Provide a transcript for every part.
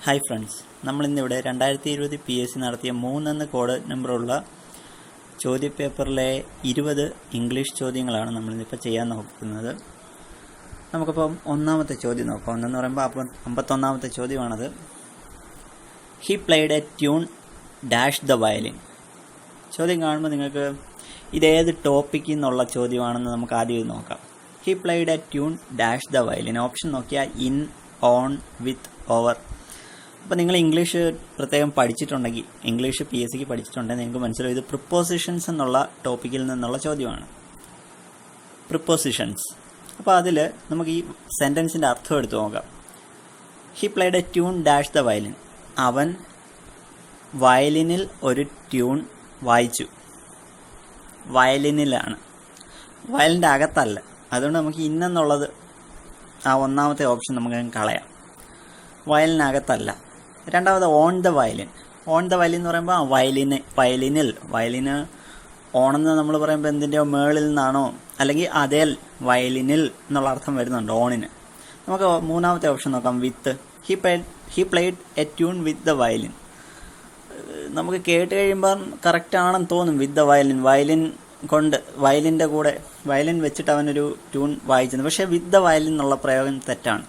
Hi friends, നമ്മളിന്നിവിടെ 2020 PSC നടത്തിയ 3 എന്ന code നമ്പറുള്ള ചോദ്യപേപ്പറിലെ 20 ഇംഗ്ലീഷ് ചോദ്യങ്ങളാണ് നമ്മളിന്നിപ്പോൾ ചെയ്യാൻ നോക്കുന്നത്. നമുക്കിപ്പം ഒന്നാമത്തെ ചോദ്യം നോക്കാം. ഒന്നെന്ന് പറയുമ്പോൾ 51ാമത്തെ ചോദ്യമാണത്. He played a tune dash the violin. ചോദ്യം കാണുമ്പോൾ നിങ്ങൾക്ക് ഇതേത് ടോപ്പിക്കിൽ നിന്നുള്ള ചോദ്യമാണെന്ന് നമുക്ക് ആദ്യം നോക്കാം. He played a tune dash the violin. Option നോക്കിയാൽ ഇൻ, ഓൺ, വിത്ത്, ഓവർ. അപ്പോൾ നിങ്ങൾ ഇംഗ്ലീഷ് പ്രത്യേകം പഠിച്ചിട്ടുണ്ടെങ്കിൽ, ഇംഗ്ലീഷ് PSCക്ക് പഠിച്ചിട്ടുണ്ടെങ്കിൽ നിങ്ങൾക്ക് മനസ്സിലാവും ഇത് പ്രിപ്പോസിഷൻസ് എന്നുള്ള ടോപ്പിക്കിൽ നിന്നുള്ള ചോദ്യമാണ്. പ്രിപ്പോസിഷൻസ്. അപ്പോൾ അതിൽ നമുക്ക് ഈ സെൻറ്റൻസിൻ്റെ അർത്ഥം എടുത്ത് നോക്കാം. He played a tune dash the violin. അവൻ വയലിനിൽ ഒരു ട്യൂൺ വായിച്ചു. വയലിനിലാണ്, വയലിൻ്റെ അകത്തല്ല. അതുകൊണ്ട് നമുക്ക് ഇന്നെന്നുള്ളത് ആ ഒന്നാമത്തെ ഓപ്ഷൻ നമുക്ക് കളയാം. വയലിനകത്തല്ല. രണ്ടാമത് on the violin. On the violin എന്ന് പറയുമ്പോൾ വയലിന് ഓണെന്ന് നമ്മൾ പറയുമ്പോൾ എന്തിൻ്റെയോ മേളിൽ നിന്നാണോ, അല്ലെങ്കിൽ അതേ വയലിനിൽ എന്നുള്ള അർത്ഥം വരുന്നുണ്ട് ഓണിന്. നമുക്ക് മൂന്നാമത്തെ ഓപ്ഷൻ നോക്കാം, with. He played a tune with the violin. നമുക്ക് കേട്ട് കഴിയുമ്പോൾ കറക്റ്റ് ആണെന്ന് തോന്നും. വിത്ത് ദ വയലിൻ, വയലിൻ കൊണ്ട്, വയലിൻ്റെ കൂടെ വയലിൻ വെച്ചിട്ട് അവനൊരു ട്യൂൺ വായിച്ചത്. പക്ഷേ വിത്ത് ദ വയലിൻ എന്നുള്ള പ്രയോഗം തെറ്റാണ്.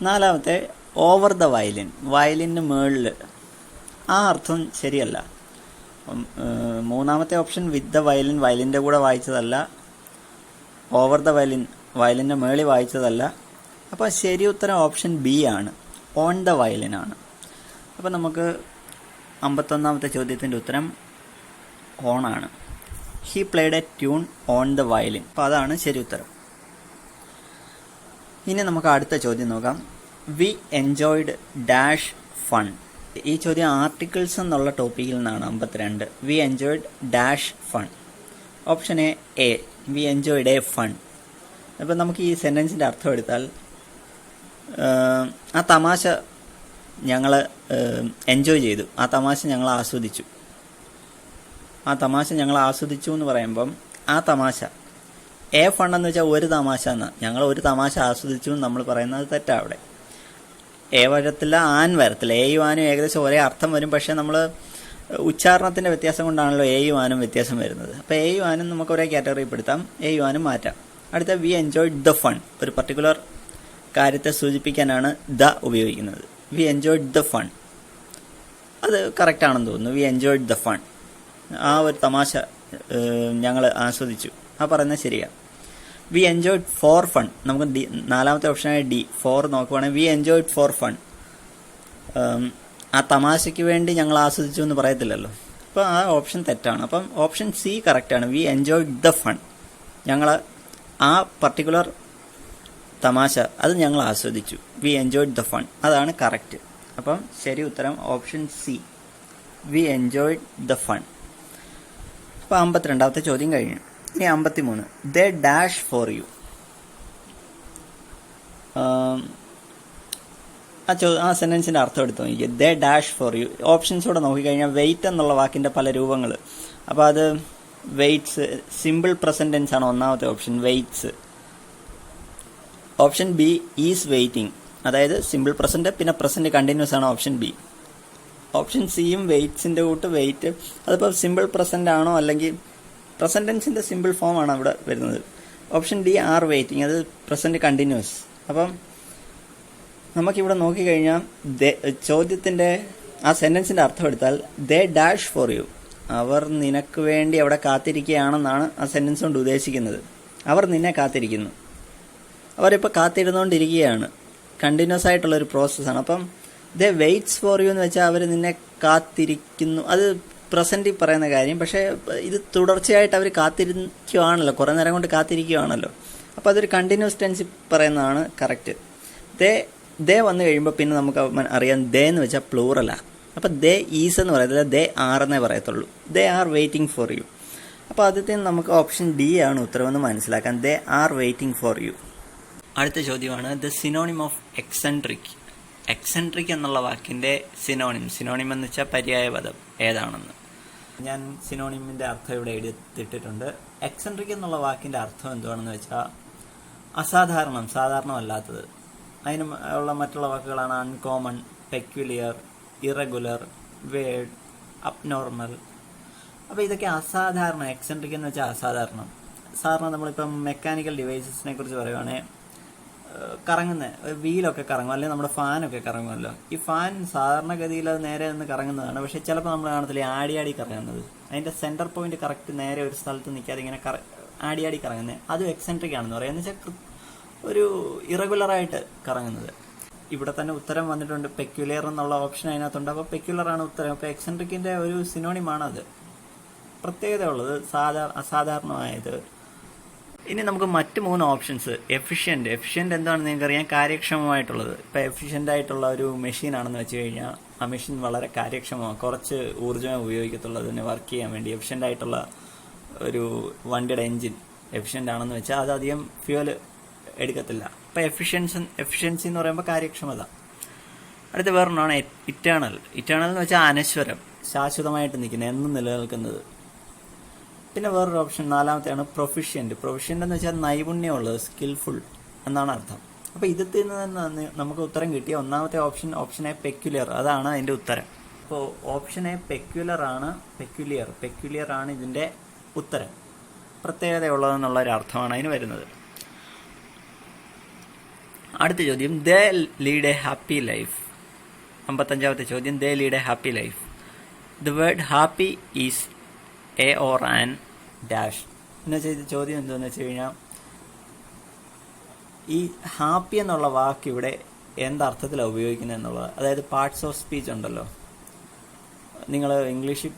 നാലാമത്തെ ഓവർ ദ വയലിൻ, വയലിന് മേളിൽ. ആ അർത്ഥം ശരിയല്ല. മൂന്നാമത്തെ ഓപ്ഷൻ വിത്ത് ദ വയലിൻ, വയലിൻ്റെ കൂടെ വായിച്ചതല്ല. ഓവർ ദ വയലിൻ, വയലിൻ്റെ മേളിൽ വായിച്ചതല്ല. അപ്പോൾ ശരി ഉത്തരം ഓപ്ഷൻ ബി ആണ്, ഓൺ ദ വയലിൻ ആണ്. അപ്പോൾ നമുക്ക് 51ാമത്തെ ചോദ്യത്തിൻ്റെ ഉത്തരം ഓൺ ആണ്. He played a tune on the violin. അപ്പോൾ അതാണ് ശരി ഉത്തരം. ഇനി നമുക്ക് അടുത്ത ചോദ്യം നോക്കാം. V enjoyed dash fun. ഈ ചോദ്യം ആർട്ടിക്കിൾസ് എന്നുള്ള ടോപ്പിക്കിൽ നിന്നാണ്. 52. V enjoyed dash fun. Option A V enjoyed A fun. അപ്പം നമുക്ക് ഈ സെൻറ്റൻസിൻ്റെ അർത്ഥം എടുത്താൽ, ആ തമാശ ഞങ്ങൾ എൻജോയ് ചെയ്തു, ആ തമാശ ഞങ്ങൾ ആസ്വദിച്ചു. ആ തമാശ ഞങ്ങൾ ആസ്വദിച്ചു എന്ന് പറയുമ്പം ആ തമാശ എ ഫൺ എന്ന് വെച്ചാൽ ഒരു തമാശ എന്ന്, ഞങ്ങൾ ഒരു തമാശ ആസ്വദിച്ചു എന്ന് നമ്മൾ പറയുന്നത് തെറ്റാ. അവിടെ എ വരത്തില്ല, ആൻ വരത്തില്ല. എയും ആനും ഏകദേശം ഒരേ അർത്ഥം വരും. പക്ഷേ നമ്മൾ ഉച്ചാരണത്തിൻ്റെ വ്യത്യാസം കൊണ്ടാണല്ലോ എയും ആനും വ്യത്യാസം വരുന്നത്. അപ്പോൾ എയും ആനും നമുക്ക് ഒരേ കാറ്റഗറി പെടുത്താം, എയും ആനും മാറ്റാം. അടുത്ത വി എൻജോയ്ഡ് ദ ഫൺ. ഒരു പർട്ടിക്കുലർ കാര്യത്തെ സൂചിപ്പിക്കാനാണ് ദ ഉപയോഗിക്കുന്നത്. V enjoyed the fun. അത് കറക്റ്റ് ആണെന്ന് തോന്നുന്നു. വി എൻജോയ്ഡ് ദ ഫൺ, ആ ഒരു തമാശ ഞങ്ങൾ ആസ്വദിച്ചു, ആ പറയുന്നത് ശരിയാണ്. V enjoyed for fun. നമുക്ക് നാലാമത്തെ ഓപ്ഷനായ ഡി, ഫോർ നോക്കുവാണെങ്കിൽ വി എൻജോയ്ഡ് ഫോർ ഫൺ. ആ തമാശയ്ക്ക് വേണ്ടി ഞങ്ങൾ ആസ്വദിച്ചു എന്ന് പറയത്തില്ലല്ലോ. അപ്പോൾ ആ ഓപ്ഷൻ തെറ്റാണ്. അപ്പം ഓപ്ഷൻ സി കറക്റ്റാണ്. We enjoyed the fun. ഞങ്ങൾ ആ പർട്ടിക്കുലർ തമാശ അത് ഞങ്ങൾ ആസ്വദിച്ചു. വി എൻജോയ്ഡ് ദ ഫൺ, അതാണ് കറക്റ്റ്. അപ്പം ശരി ഉത്തരം option c, we enjoyed the fun. അപ്പോൾ 52ാമത്തെ ചോദ്യം കഴിഞ്ഞു. ഇനി 53. They dash for you. ആ സെൻറ്റൻസിൻ്റെ അർത്ഥം എടുത്ത് നോക്കിക്കുക. They dash for you. ഓപ്ഷൻസൂടെ നോക്കിക്കഴിഞ്ഞാൽ വെയിറ്റ് എന്നുള്ള വാക്കിൻ്റെ പല രൂപങ്ങൾ. അപ്പോൾ അത് വെയിറ്റ്സ്, സിമ്പിൾ പ്രസൻറ്റ് ടെൻസ് ആണ് ഒന്നാമത്തെ option, weights. Option B is waiting, അതായത് സിമ്പിൾ പ്രസൻറ്റ് പിന്നെ പ്രസൻറ്റ് കണ്ടിന്യൂസ് ആണ് ഓപ്ഷൻ ബി. ഓപ്ഷൻ സിയും വെയിറ്റ്സിൻ്റെ കൂട്ട് വെയിറ്റ്, അതിപ്പോൾ സിമ്പിൾ പ്രസൻ്റ് ആണോ അല്ലെങ്കിൽ പ്രസന്റ് ടെൻസിൻ്റെ സിമ്പിൾ ഫോം ആണ് അവിടെ വരുന്നത്. ഓപ്ഷൻ ഡി ആർ വെയിറ്റിംഗ്, അത് പ്രസന്റ് കണ്ടിന്യൂസ്. അപ്പം നമുക്കിവിടെ നോക്കിക്കഴിഞ്ഞാൽ ചോദ്യത്തിൻ്റെ ആ സെൻറ്റൻസിൻ്റെ അർത്ഥം എടുത്താൽ ദേ ഡാഷ് ഫോർ യു, അവർ നിനക്ക് വേണ്ടി അവിടെ കാത്തിരിക്കുകയാണെന്നാണ് ആ സെൻറ്റൻസ് കൊണ്ട് ഉദ്ദേശിക്കുന്നത്. അവർ നിന്നെ കാത്തിരിക്കുന്നു, അവരിപ്പോൾ കാത്തിരുന്നുകൊണ്ടിരിക്കുകയാണ്. കണ്ടിന്യൂസ് ആയിട്ടുള്ളൊരു പ്രോസസ്സാണ്. അപ്പം ദേ വെയിറ്റ്സ് ഫോർ യു എന്ന് വെച്ചാൽ അവർ നിന്നെ കാത്തിരിക്കുന്നു, അത് പ്രസൻറ്റിൽ പറയുന്ന കാര്യം. പക്ഷേ ഇത് തുടർച്ചയായിട്ട് അവർ കാത്തിരിക്കുകയാണല്ലോ, കുറേ നേരം കൊണ്ട് കാത്തിരിക്കുകയാണല്ലോ. അപ്പോൾ അതൊരു കണ്ടിന്യൂസ് ടെൻസിൽ പറയുന്നതാണ് കറക്റ്റ്. ദേ വന്നു കഴിയുമ്പോൾ പിന്നെ നമുക്ക് അറിയാം ദേ എന്ന് വെച്ചാൽ പ്ലൂറലാണ്. അപ്പോൾ ദേ ഈസ് എന്ന് പറയത്തില്ല, ദേ ആർ എന്നേ പറയത്തുള്ളൂ. They are waiting for you. അപ്പോൾ ആദ്യത്തെ നമുക്ക് ഓപ്ഷൻ ഡി ആണ് ഉത്തരവെന്ന് മനസ്സിലാക്കാൻ. They are waiting for you. അടുത്ത ചോദ്യമാണ് the synonym of eccentric. Eccentric എന്നുള്ള വാക്കിൻ്റെ സിനോണിം എന്ന് വെച്ചാൽ പര്യായ പദം ഏതാണെന്ന് ഞാൻ സിനോണിമിൻ്റെ അർത്ഥം ഇവിടെ എടുത്തിട്ടുണ്ട്. എക്സെൻട്രിക് എന്നുള്ള വാക്കിൻ്റെ അർത്ഥം എന്താണെന്ന് വെച്ചാൽ അസാധാരണം, സാധാരണമല്ലാത്തത്. അതിന് ഉള്ള മറ്റുള്ള വാക്കുകളാണ് uncommon, peculiar, irregular, word, abnormal. അപ്പോൾ ഇതൊക്കെ അസാധാരണ. എക്സെൻട്രിക് എന്ന് വെച്ചാൽ അസാധാരണം. സാധാരണ നമ്മളിപ്പം മെക്കാനിക്കൽ ഡിവൈസസിനെ കുറിച്ച് പറയുവാണെങ്കിൽ കറങ്ങുന്ന വീലൊക്കെ കറങ്ങും, അല്ലെങ്കിൽ നമ്മുടെ ഫാനൊക്കെ കറങ്ങുമല്ലോ. ഈ ഫാൻ സാധാരണഗതിയിൽ അത് നേരെ നിന്ന് കറങ്ങുന്നതാണ്. പക്ഷെ ചിലപ്പോൾ നമ്മൾ കാണത്തില്ലേ ആടി കറങ്ങുന്നത്, അതിൻ്റെ സെൻറ്റർ പോയിന്റ് കറക്റ്റ് നേരെ ഒരു സ്ഥലത്ത് നിൽക്കാതെ ഇങ്ങനെ ആടി കറങ്ങുന്നത്, അതും എക്സെൻട്രിക് ആണെന്ന് പറയാം. എന്ന് വെച്ചാൽ ഒരു ഇറഗുലറായിട്ട് കറങ്ങുന്നത്. ഇവിടെ തന്നെ ഉത്തരം വന്നിട്ടുണ്ട്, പെക്യുലിയർ എന്നുള്ള ഓപ്ഷൻ അതിനകത്തുണ്ട്. അപ്പോൾ പെക്യുലർ ആണ് ഉത്തരം. അപ്പോൾ എക്സെൻട്രിക്കിൻ്റെ ഒരു സിനോണിമാണ് അത്, പ്രത്യേകത ഉള്ളത്, അസാധാരണമായത്. ഇനി നമുക്ക് മറ്റ് 3 ഓപ്ഷൻസ്. എഫിഷ്യൻ്റ് എന്താണെന്ന് നിങ്ങൾക്കറിയാം, കാര്യക്ഷമമായിട്ടുള്ളത്. ഇപ്പോൾ എഫിഷ്യൻ്റ് ആയിട്ടുള്ള ഒരു മെഷീനാണെന്ന് വെച്ച് കഴിഞ്ഞാൽ ആ മെഷീൻ വളരെ കാര്യക്ഷമമാണ്, കുറച്ച് ഊർജ്ജമേ ഉപയോഗിക്കത്തുള്ളൂ അതിന് വർക്ക് ചെയ്യാൻ വേണ്ടി. എഫിഷ്യൻ്റ് ആയിട്ടുള്ള ഒരു വണ്ടിയുടെ എൻജിൻ എഫിഷ്യൻ്റ് ആണെന്ന് വെച്ചാൽ അത് അധികം ഫ്യൂവൽ എടുക്കത്തില്ല. അപ്പോൾ എഫിഷ്യൻസി എന്ന് പറയുമ്പോൾ കാര്യക്ഷമത. അടുത്ത വേറൊന്നാണ് ഇറ്റേണൽ എന്ന് വെച്ചാൽ അനശ്വരം, ശാശ്വതമായിട്ട് നിൽക്കുന്നത്, എന്നും നിലനിൽക്കുന്നത്. പിന്നെ വേറൊരു ഓപ്ഷൻ 4മത്തെയാണ് പ്രൊഫിഷ്യൻ്റ് എന്ന് വെച്ചാൽ നൈപുണ്യമുള്ളത്, സ്കിൽഫുൾ എന്നാണ് അർത്ഥം. അപ്പോൾ ഇതിൽ നിന്ന് നമുക്ക് ഉത്തരം കിട്ടിയ 1മത്തെ ഓപ്ഷൻ എ പെക്യുലിയർ, അതാണ് അതിൻ്റെ ഉത്തരം. അപ്പോൾ ഓപ്ഷൻ എ പെക്യുലിയർ ആണ് ഇതിൻ്റെ ഉത്തരം, പ്രത്യേകതയുള്ളതെന്നുള്ള ഒരു അർത്ഥമാണ് അതിന് വരുന്നത്. അടുത്ത ചോദ്യം, they lead a happy life. 55മത്തെ ചോദ്യം, they lead a happy life. The word happy is a or an dash എന്ന് വെച്ചാൽ ഇത് ചോദ്യം എന്താണെന്ന് വെച്ച് കഴിഞ്ഞാൽ, ഈ ഹാപ്പി എന്നുള്ള വാക്ക് ഇവിടെ എന്തർത്ഥത്തിലാണ് ഉപയോഗിക്കുന്നത് എന്നുള്ളത്. അതായത് പാർട്സ് ഓഫ് സ്പീച്ച് ഉണ്ടല്ലോ, നിങ്ങൾ ഇംഗ്ലീഷിൽ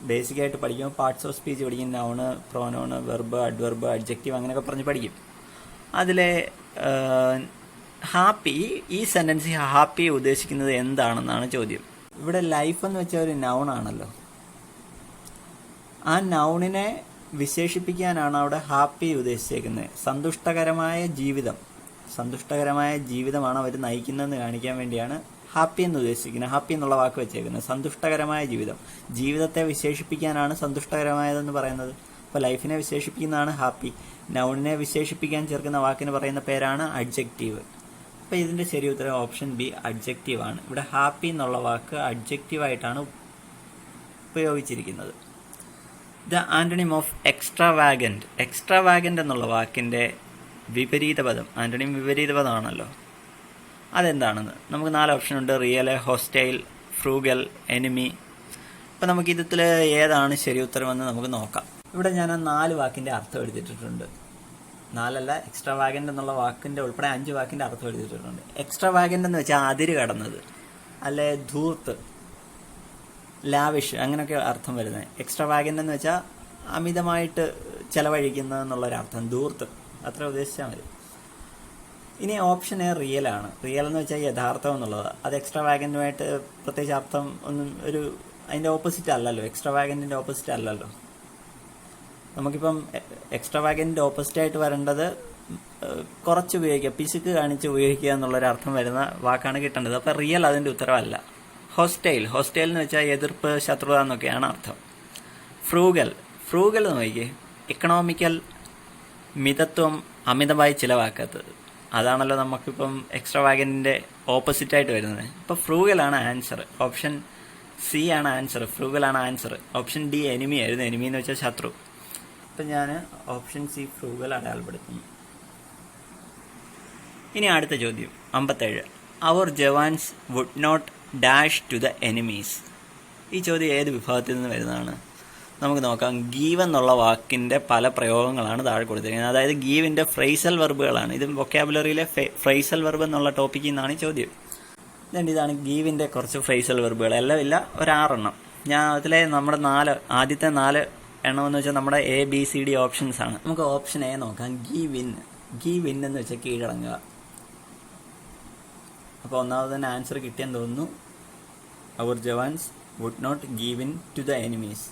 ബേസിക്കായിട്ട് പഠിക്കുമ്പോൾ പാർട്സ് ഓഫ് സ്പീച്ച് പഠിക്കും. Noun, pronoun, verb, adverb, adjective അങ്ങനെയൊക്കെ പറഞ്ഞ് പഠിക്കും. അതിലെ ഹാപ്പി, ഈ സെൻറ്റൻസ് ഹാപ്പി ഉദ്ദേശിക്കുന്നത് എന്താണെന്നാണ് ചോദ്യം. ഇവിടെ ലൈഫ് എന്ന് വെച്ചാൽ ഒരു നൗണാണല്ലോ. ആ നൗണിനെ വിശേഷിപ്പിക്കാനാണ് അവിടെ ഹാപ്പി ഉദ്ദേശിച്ചേക്കുന്നത്. സന്തുഷ്ടകരമായ ജീവിതമാണ് അവർ നയിക്കുന്നതെന്ന് കാണിക്കാൻ വേണ്ടിയാണ് ഹാപ്പി എന്ന് ഉദ്ദേശിക്കുന്നത്. ഹാപ്പി എന്നുള്ള വാക്ക് വെച്ചേക്കുന്നത് സന്തുഷ്ടകരമായ ജീവിതത്തെ വിശേഷിപ്പിക്കാനാണ് സന്തുഷ്ടകരമായതെന്ന് പറയുന്നത്. അപ്പോൾ ലൈഫിനെ വിശേഷിപ്പിക്കുന്നതാണ് ഹാപ്പി. നൗണിനെ വിശേഷിപ്പിക്കാൻ ചേർക്കുന്ന വാക്കിന് പറയുന്ന പേരാണ് അഡ്ജക്റ്റീവ്. അപ്പോൾ ഇതിൻ്റെ ശരി ഉത്തരം ഓപ്ഷൻ ബി, അഡ്ജക്റ്റീവ് ആണ്. ഇവിടെ ഹാപ്പി എന്നുള്ള വാക്ക് അഡ്ജക്റ്റീവായിട്ടാണ് ഉപയോഗിച്ചിരിക്കുന്നത്. ദ ആന്റണിം ഓഫ് എക്സ്ട്രാവാഗന്റ് എന്നുള്ള വാക്കിൻ്റെ വിപരീത പദം, ആന്റണിം വിപരീത പദമാണല്ലോ, അതെന്താണെന്ന് നമുക്ക് 4 ഓപ്ഷൻ ഉണ്ട്. Real, hostile, frugal, enemy. അപ്പം നമുക്ക് ഇതിൽ ഏതാണ് ശരി ഉത്തരമെന്ന് നമുക്ക് നോക്കാം. ഇവിടെ ഞാൻ 4 വാക്കിൻ്റെ അർത്ഥം എടുത്തിട്ടുണ്ട്. 4 എക്സ്ട്രാവാഗന്റ് എന്നുള്ള വാക്കിൻ്റെ ഉൾപ്പെടെ 5 വാക്കിൻ്റെ അർത്ഥം എടുത്തിട്ടുണ്ട്. എക്സ്ട്രാവാഗന്റ് എന്ന് വെച്ചാൽ അതിര് കടന്നത്, അല്ലെ ധൂർത്ത്, ലാവിഷ്, അങ്ങനെയൊക്കെ അർത്ഥം വരുന്നത്. എക്സ്ട്രാവാഗന്റ് എന്ന് വെച്ചാൽ അമിതമായിട്ട് ചെലവഴിക്കുന്നത് എന്നുള്ളൊരർത്ഥം, ധൂർത്ത്, അത്ര ഉദ്ദേശിച്ചാൽ മതി. ഇനി ഓപ്ഷൻ എ റിയൽ ആണ്. റിയൽ എന്ന് വെച്ചാൽ യഥാർത്ഥം എന്നുള്ളത്. അത് എക്സ്ട്രാവാഗന്റുമായിട്ട് പ്രത്യേകിച്ച് അർത്ഥം ഒന്നും അതിൻ്റെ ഓപ്പോസിറ്റ് അല്ലല്ലോ, എക്സ്ട്രാവാഗന്റിൻ്റെ ഓപ്പോസിറ്റ് അല്ലല്ലോ. നമുക്കിപ്പം എക്സ്ട്രാവാഗന്റിൻ്റെ ഓപ്പോസിറ്റായിട്ട് വരേണ്ടത് കുറച്ച് ഉപയോഗിക്കുക, പിശുക്ക് കാണിച്ച് ഉപയോഗിക്കുക എന്നുള്ളൊരർത്ഥം വരുന്ന വാക്കാണ് കിട്ടേണ്ടത്. അപ്പോൾ റിയൽ അതിൻ്റെ ഉത്തരവല്ല. ഹോസ്റ്റൈൽ എന്ന് വെച്ചാൽ എതിർപ്പ്, ശത്രുത എന്നൊക്കെയാണ് അർത്ഥം. ഫ്രൂഗൽ നോക്കിയേ, ഇക്കണോമിക്കൽ, മിതത്വം, അമിതമായി ചിലവാക്കാത്തത്. അതാണല്ലോ നമുക്കിപ്പം എക്സ്ട്രാവാഗന്റിൻ്റെ ഓപ്പോസിറ്റായിട്ട് വരുന്നത്. ഇപ്പോൾ ഫ്രൂഗലാണ് ആൻസർ. ഓപ്ഷൻ സി ആണ് ആൻസർ, ഫ്രൂഗലാണ് ആൻസർ. ഓപ്ഷൻ ഡി എനിമി ആയിരുന്നു. എനിമി എന്ന് വെച്ചാൽ ശത്രു. അപ്പം ഞാൻ ഓപ്ഷൻ സി ഫ്രൂഗൽ അടയാളപ്പെടുത്തുന്നു. ഇനി അടുത്ത ചോദ്യം 57. Our jawans would not dash to the enemies. ഈ ചോദ്യം ഏത് വിഭാഗത്തിൽ നിന്ന് വരുന്നതാണ്? നമുക്ക് നോക്കാം. ഗീവ് എന്നുള്ള വാക്കിൻ്റെ പല പ്രയോഗങ്ങളാണ് താഴെ കൊടുത്തിരിക്കുന്നത്. അതായത് ഗീവിൻ്റെ ഫ്രൈസൽ വെർബുകളാണ്. ഇത് വൊക്കാബുലറിയിലെ ഫ്രൈസൽ വെർബ് എന്നുള്ള ടോപ്പിക്കിൽ നിന്നാണ് ഈ ചോദ്യം. ഇതാണ് ഗീവിൻ്റെ കുറച്ച് ഫ്രൈസൽ വെർബുകൾ. എല്ലാം ഇല്ല, ഒരു 6 എണ്ണം. ഞാൻ അതിലെ നമ്മുടെ ആദ്യത്തെ 4 എണ്ണം എന്ന് വെച്ചാൽ നമ്മുടെ ABCD ഓപ്ഷൻസ് ആണ്. നമുക്ക് ഓപ്ഷൻ എ നോക്കാം. ഗീവ് ഇൻ എന്ന് വെച്ചാൽ കീഴടങ്ങുക. അപ്പോൾ ഒന്നാമത് തന്നെ ആൻസർ കിട്ടിയെന്ന് തോന്നുന്നു. Our jawans would not give in to the enemies.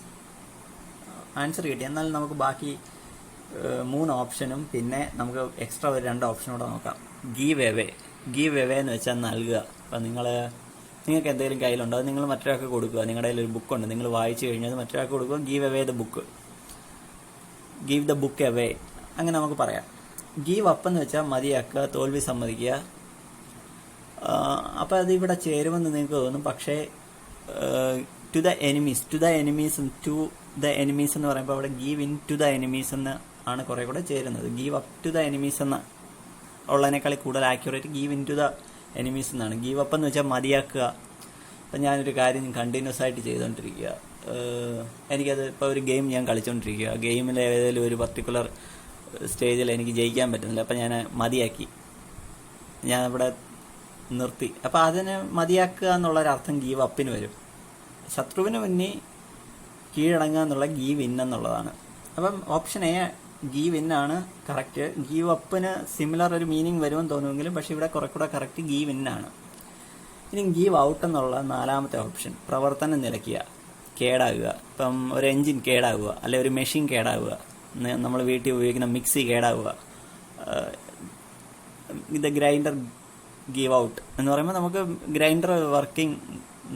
Answer കിട്ടി. എന്നാൽ നമുക്ക് ബാക്കി 3 ഓപ്ഷനും പിന്നെ നമുക്ക് എക്സ്ട്രാ ഒരു 2 ഓപ്ഷനും കൂടെ നോക്കാം. ഗീവ് എവേ എന്ന് വെച്ചാൽ നൽകുക. അപ്പം നിങ്ങൾക്ക് എന്തെങ്കിലും കയ്യിലുണ്ടോ, അത് നിങ്ങൾ മറ്റൊരാൾക്ക് കൊടുക്കുക. നിങ്ങളുടെ കയ്യിൽ ഒരു ബുക്കുണ്ട്, നിങ്ങൾ വായിച്ചു കഴിഞ്ഞാൽ മറ്റൊരാൾക്ക് കൊടുക്കുക. Give away the book, give the book away, അങ്ങനെ നമുക്ക് പറയാം. ഗീവ് അപ്പ് എന്ന് വെച്ചാൽ മതിയാക്കുക, തോൽവി സമ്മതിക്കുക. അപ്പോൾ അത് ഇവിടെ ചേരുമെന്ന് നിങ്ങൾക്ക് തോന്നും. പക്ഷേ ടു ദ എനിമീസ് എന്ന് പറയുമ്പോൾ അവിടെ give in to the enemies എന്ന് ആണ് കുറെ കൂടെ ചേരുന്നത്. Give up to the enemies എന്ന ഉള്ളതിനേക്കാൾ കൂടുതൽ accurate give in to the enemies എന്നാണ്. ഗീവ് അപ്പ് എന്ന് വെച്ചാൽ മതിയാക്കുക. അപ്പം ഞാനൊരു കാര്യം കണ്ടിന്യൂസ് ആയിട്ട് ചെയ്തുകൊണ്ടിരിക്കുക, എനിക്കത് ഇപ്പോൾ ഒരു ഗെയിം ഞാൻ കളിച്ചുകൊണ്ടിരിക്കുക, ഗെയിമിൽ ഏതെങ്കിലും ഒരു പർട്ടിക്കുലർ സ്റ്റേജിൽ എനിക്ക് ജയിക്കാൻ പറ്റുന്നില്ല, അപ്പം ഞാൻ മതിയാക്കി, ഞാൻ ഇവിടെ നിർത്തി. അപ്പം അതിന് മതിയാക്കുക എന്നുള്ളൊരർത്ഥം ഗീവ് അപ്പിന് വരും. ശത്രുവിന് മുന്നിൽ കീഴടങ്ങുക എന്നുള്ള ഗീവ് ഇൻ എന്നുള്ളതാണ്. അപ്പം ഓപ്ഷൻ എ ഗീവ് ഇൻ ആണ് കറക്റ്റ്. ഗീവ് അപ്പിന് സിമിലർ ഒരു മീനിങ് വരുമെന്ന് തോന്നുമെങ്കിലും പക്ഷെ ഇവിടെ കുറെ കൂടെ കറക്റ്റ് ഗീവ് ഇൻ ആണ്. ഇനി ഗീവ് ഔട്ട് എന്നുള്ള നാലാമത്തെ ഓപ്ഷൻ, പ്രവർത്തനം നിലയ്ക്കുക, കേടാകുക. ഇപ്പം ഒരു എൻജിൻ കേടാവുക, അല്ലെ ഒരു മെഷീൻ കേടാവുക, നമ്മൾ വീട്ടിൽ ഉപയോഗിക്കുന്ന മിക്സി കേടാവുക, ഇത് ഗ്രൈൻഡർ ഗീവ് ഔട്ട് എന്ന് പറയുമ്പോൾ നമുക്ക് ഗ്രൈൻഡർ വർക്കിംഗ്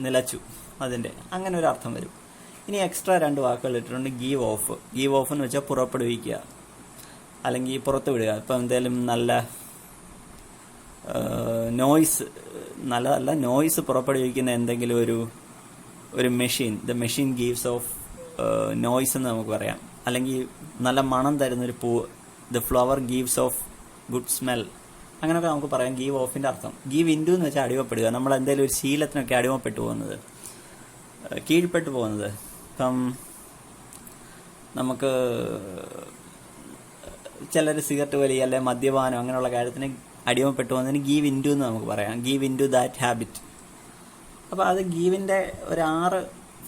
നിലച്ചു, അതിൻ്റെ അങ്ങനെ ഒരു അർത്ഥം വരും. ഇനി എക്സ്ട്രാ 2 വാക്കുകൾ ഇട്ടിട്ടുണ്ട്. ഗീവ് ഓഫ് എന്ന് വെച്ചാൽ പുറപ്പെടുവിക്കുക അല്ലെങ്കിൽ പുറത്തു വിടുക. ഇപ്പം എന്തെങ്കിലും നല്ല നോയ്സ് പുറപ്പെടുവിക്കുന്ന എന്തെങ്കിലും ഒരു machine, the machine gives of noise എന്ന് നമുക്ക് പറയാം. അല്ലെങ്കിൽ നല്ല മണം തരുന്നൊരു പൂവ്, the flower gives of good smell, അങ്ങനെയൊക്കെ നമുക്ക് പറയാം ഗീവ് ഓഫിൻ്റെ അർത്ഥം. ഗീവ് ഇൻ ടു എന്ന് വെച്ചാൽ അടിമപ്പെടുക, നമ്മൾ എന്തെങ്കിലും ഒരു ശീലത്തിനൊക്കെ അടിമപ്പെട്ടു പോകുന്നത്, കീഴ്പ്പെട്ടു പോകുന്നത്. ഇപ്പം നമുക്ക് ചിലർ സിഗരറ്റ് വലി അല്ലെ മദ്യപാനം അങ്ങനെയുള്ള കാര്യത്തിന് അടിമപ്പെട്ടു പോകുന്നതിന് ഗീവ് ഇൻ ടു എന്ന് നമുക്ക് പറയാം. Give in to that habit. അപ്പോൾ അത് ഗീവിൻ്റെ ഒരു 6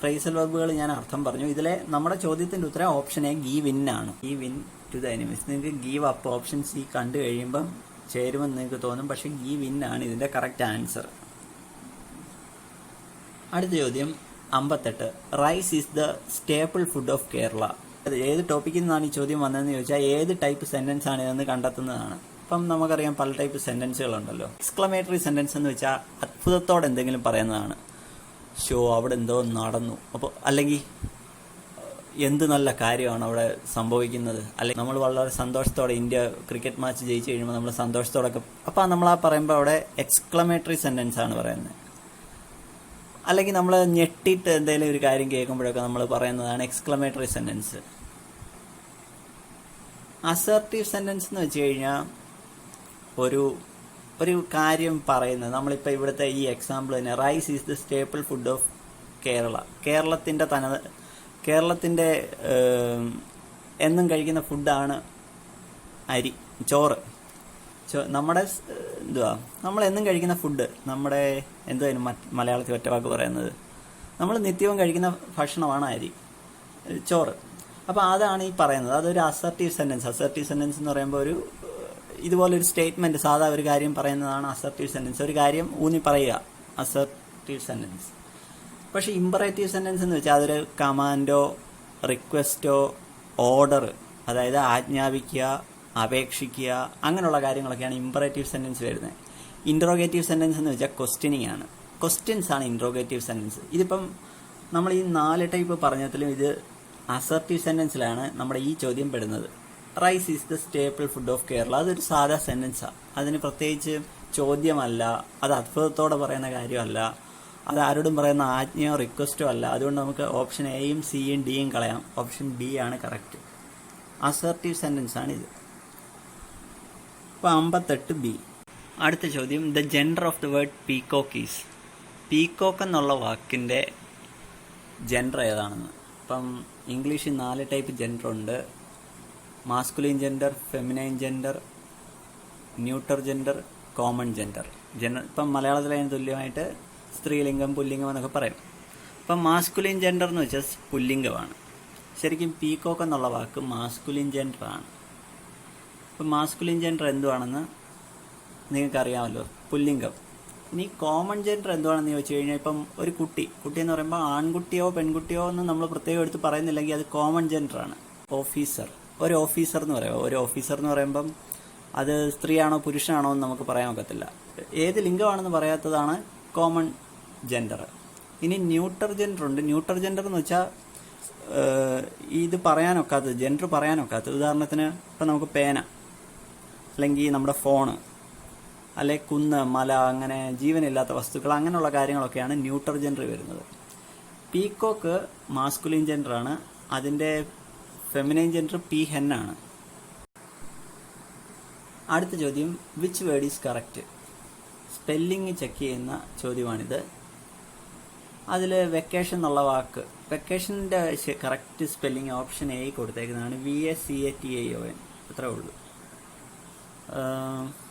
ഫ്രേസൽ വെർബുകൾ ഞാൻ അർത്ഥം പറഞ്ഞു. ഇതിലെ നമ്മുടെ ചോദ്യത്തിൻ്റെ ഉത്തരം ഓപ്ഷൻ എ ഗീവ് ഇൻ ആണ്. Give in to the enemies. നിങ്ങൾക്ക് ഗീവ് അപ്പ് ഓപ്ഷൻ സി കണ്ടു കഴിയുമ്പം ചേരുമെന്ന് നിങ്ങൾക്ക് തോന്നും, പക്ഷേ ഗീവ് ഇൻ ആണ് ഇതിൻ്റെ കറക്റ്റ് ആൻസർ. അടുത്ത ചോദ്യം 58. Rice is the staple food of Kerala. ഏത് ടോപ്പിക്കിൽ നിന്നാണ് ഈ ചോദ്യം വന്നതെന്ന് ചോദിച്ചാൽ ഏത് ടൈപ്പ് സെന്റൻസ് ആണ് ഇതെന്ന് കണ്ടെത്തുന്നതാണ്. ഇപ്പം നമുക്കറിയാം പല ടൈപ്പ് സെന്റൻസുകളുണ്ടല്ലോ. എക്സ്ക്ലമേറ്ററി സെന്റൻസ് എന്ന് വെച്ചാൽ അത്ഭുതത്തോടെ എന്തെങ്കിലും പറയുന്നതാണ്. അവിടെ എന്തോ നടന്നു, അപ്പോൾ അല്ലെങ്കിൽ എന്ത് നല്ല കാര്യമാണ് അവിടെ സംഭവിക്കുന്നത്, അല്ലെങ്കിൽ നമ്മൾ വളരെ സന്തോഷത്തോടെ ഇന്ത്യ ക്രിക്കറ്റ് മാച്ച് ജയിച്ചു കഴിയുമ്പോൾ നമ്മൾ സന്തോഷത്തോടൊക്കെ, അപ്പം നമ്മൾ പറയുമ്പോൾ അവിടെ എക്സ്ക്ലമേറ്ററി സെന്റൻസ് ആണ് പറയുന്നത്. അല്ലെങ്കിൽ നമ്മൾ ഞെട്ടിയിട്ട് എന്തെങ്കിലും ഒരു കാര്യം കേൾക്കുമ്പോഴൊക്കെ നമ്മൾ പറയുന്നതാണ് എക്സ്ക്ലമേറ്ററി സെന്റൻസ്. അസർട്ടീവ് സെന്റൻസ് എന്ന് വെച്ച് കഴിഞ്ഞാൽ ഒരു കാര്യം പറയുന്നത്, നമ്മളിപ്പോൾ ഇവിടുത്തെ ഈ എക്സാമ്പിൾ തന്നെ, rice is the staple food of Kerala. കേരളത്തിൻ്റെ എന്നും കഴിക്കുന്ന ഫുഡാണ് അരി, ചോറ്. നമ്മുടെ നമ്മൾ എന്നും കഴിക്കുന്ന ഫുഡ്, നമ്മുടെ എന്തുവായാലും മലയാളത്തിൽ ഒറ്റ വാക്ക് പറയുന്നത്, നമ്മൾ നിത്യവും കഴിക്കുന്ന ഭക്ഷണമാണ് അരി, ചോറ്. അപ്പോൾ അതാണ് ഈ പറയുന്നത്. അതൊരു അസർട്ടീവ് സെന്റൻസ്. അസർട്ടീവ് സെന്റൻസ് എന്ന് പറയുമ്പോൾ ഇതുപോലൊരു സ്റ്റേറ്റ്മെന്റ്, സാധാ ഒരു കാര്യം പറയുന്നതാണ് അസർട്ടീവ് സെന്റൻസ്. ഒരു കാര്യം ഊന്നി പറയുക, അസർട്ടീവ് സെന്റൻസ്. പക്ഷെ ഇമ്പറേറ്റീവ് സെന്റൻസ് എന്ന് വെച്ചാൽ അതൊരു കമാൻഡോ, റിക്വസ്റ്റോ, ഓർഡർ, അതായത് ആജ്ഞാപിക്കുക, അപേക്ഷിക്കുക, അങ്ങനെയുള്ള കാര്യങ്ങളൊക്കെയാണ് ഇമ്പറേറ്റീവ് സെന്റൻസ് വരുന്നത്. ഇൻട്രോഗേറ്റീവ് സെന്റൻസ് എന്ന് വെച്ചാൽ ക്വസ്റ്റ്യനിങ് ആണ്. ക്വസ്റ്റ്യൻസ് ആണ് ഇൻട്രോഗേറ്റീവ് സെന്റൻസ്. ഇതിപ്പം നമ്മൾ ഈ 4 ടൈപ്പ് പറഞ്ഞതിലും ഇത് അസർട്ടീവ് സെന്റൻസിലാണ് നമ്മുടെ ഈ ചോദ്യം പെടുന്നത്. Rice is the staple food of Kerala. അതൊരു സാധാ സെന്റൻസാണ്. അതിന് പ്രത്യേകിച്ച് ചോദ്യമല്ല, അത് അത്ഭുതത്തോടെ പറയുന്ന കാര്യമല്ല, അത് ആരോടും പറയുന്ന ആജ്ഞയോ റിക്വസ്റ്റോ അല്ല. അതുകൊണ്ട് നമുക്ക് ഓപ്ഷൻ എയും സിയും ഡിയും കളയാം. ഓപ്ഷൻ ബി ആണ് കറക്റ്റ്. അസർട്ടീവ് സെന്റൻസ് ആണ് ഇത്. അപ്പോൾ 58 ബി. അടുത്ത ചോദ്യം, the gender of the word peacock is. Peacock എന്നുള്ള വാക്കിൻ്റെ ജെൻഡർ ഏതാണെന്ന്. ഇപ്പം ഇംഗ്ലീഷിൽ 4 ടൈപ്പ് ജെൻഡർ ഉണ്ട്. Masculine gender, feminine gender, neuter gender, common gender. ഇപ്പം മലയാളത്തിൽ അതിന് തുല്യമായിട്ട് സ്ത്രീലിംഗം, പുല്ലിംഗം എന്നൊക്കെ പറയും. ഇപ്പം മാസ്കുലിൻ ജെൻഡർ എന്ന് വെച്ചാൽ പുല്ലിംഗമാണ്. ശരിക്കും പീകോക്ക് എന്നുള്ള വാക്ക് മാസ്കുലിൻ ജെൻഡർ ആണ്. ഇപ്പം മാസ്കുലിൻ ജെൻഡർ എന്തുവാണെന്ന് നിങ്ങൾക്കറിയാമല്ലോ, പുല്ലിംഗം. ഇനി കോമൺ ജെൻഡർ എന്തുവാണെന്ന് ചോദിച്ചു കഴിഞ്ഞാൽ, ഇപ്പം ഒരു കുട്ടി എന്ന് പറയുമ്പോൾ ആൺകുട്ടിയോ പെൺകുട്ടിയോ എന്ന് നമ്മൾ പ്രത്യേകം എടുത്ത് പറയുന്നില്ലെങ്കിൽ അത് കോമൺ ജെൻഡർ ആണ്. ഒരു ഓഫീസർ എന്ന് പറയുമ്പോൾ, ഒരു ഓഫീസർ എന്ന് പറയുമ്പം അത് സ്ത്രീയാണോ പുരുഷനാണോ എന്ന് നമുക്ക് പറയാൻ ഒക്കത്തില്ല. ഏത് ലിംഗമാണെന്ന് പറയാത്തതാണ് കോമൺ ജെൻഡർ. ഇനി ന്യൂട്ടർ ജെൻഡർ ഉണ്ട്. ന്യൂട്ടർ ജെൻഡർ എന്ന് വെച്ചാൽ ഇത് പറയാനൊക്കാത്തത്, ജെൻഡർ പറയാനൊക്കാത്തത്. ഉദാഹരണത്തിന് ഇപ്പം നമുക്ക് പേന, അല്ലെങ്കിൽ നമ്മുടെ ഫോണ്, അല്ലെ കുന്ന്, മല, അങ്ങനെ ജീവനില്ലാത്ത വസ്തുക്കൾ, അങ്ങനെയുള്ള കാര്യങ്ങളൊക്കെയാണ് ന്യൂട്രൽ ജെൻഡർ വരുന്നത്. പീക്കോക്ക് മാസ്കുലിൻ ജെൻഡറാണ്, അതിൻ്റെ ഫെമിനൈൻ ജെൻഡർ പീ ഹെൻ ആണ്. അടുത്ത ചോദ്യം, which word is correct? Spelling check ചെയ്യുന്ന ചോദ്യമാണിത്. അതിൽ വെക്കേഷൻ എന്നുള്ള വാക്ക്, വെക്കേഷൻ്റെ കറക്റ്റ് സ്പെല്ലിംഗ് ഓപ്ഷൻ എ കൊടുത്തേക്കുന്നതാണ്, VACATION, അത്രേ ഉള്ളൂ.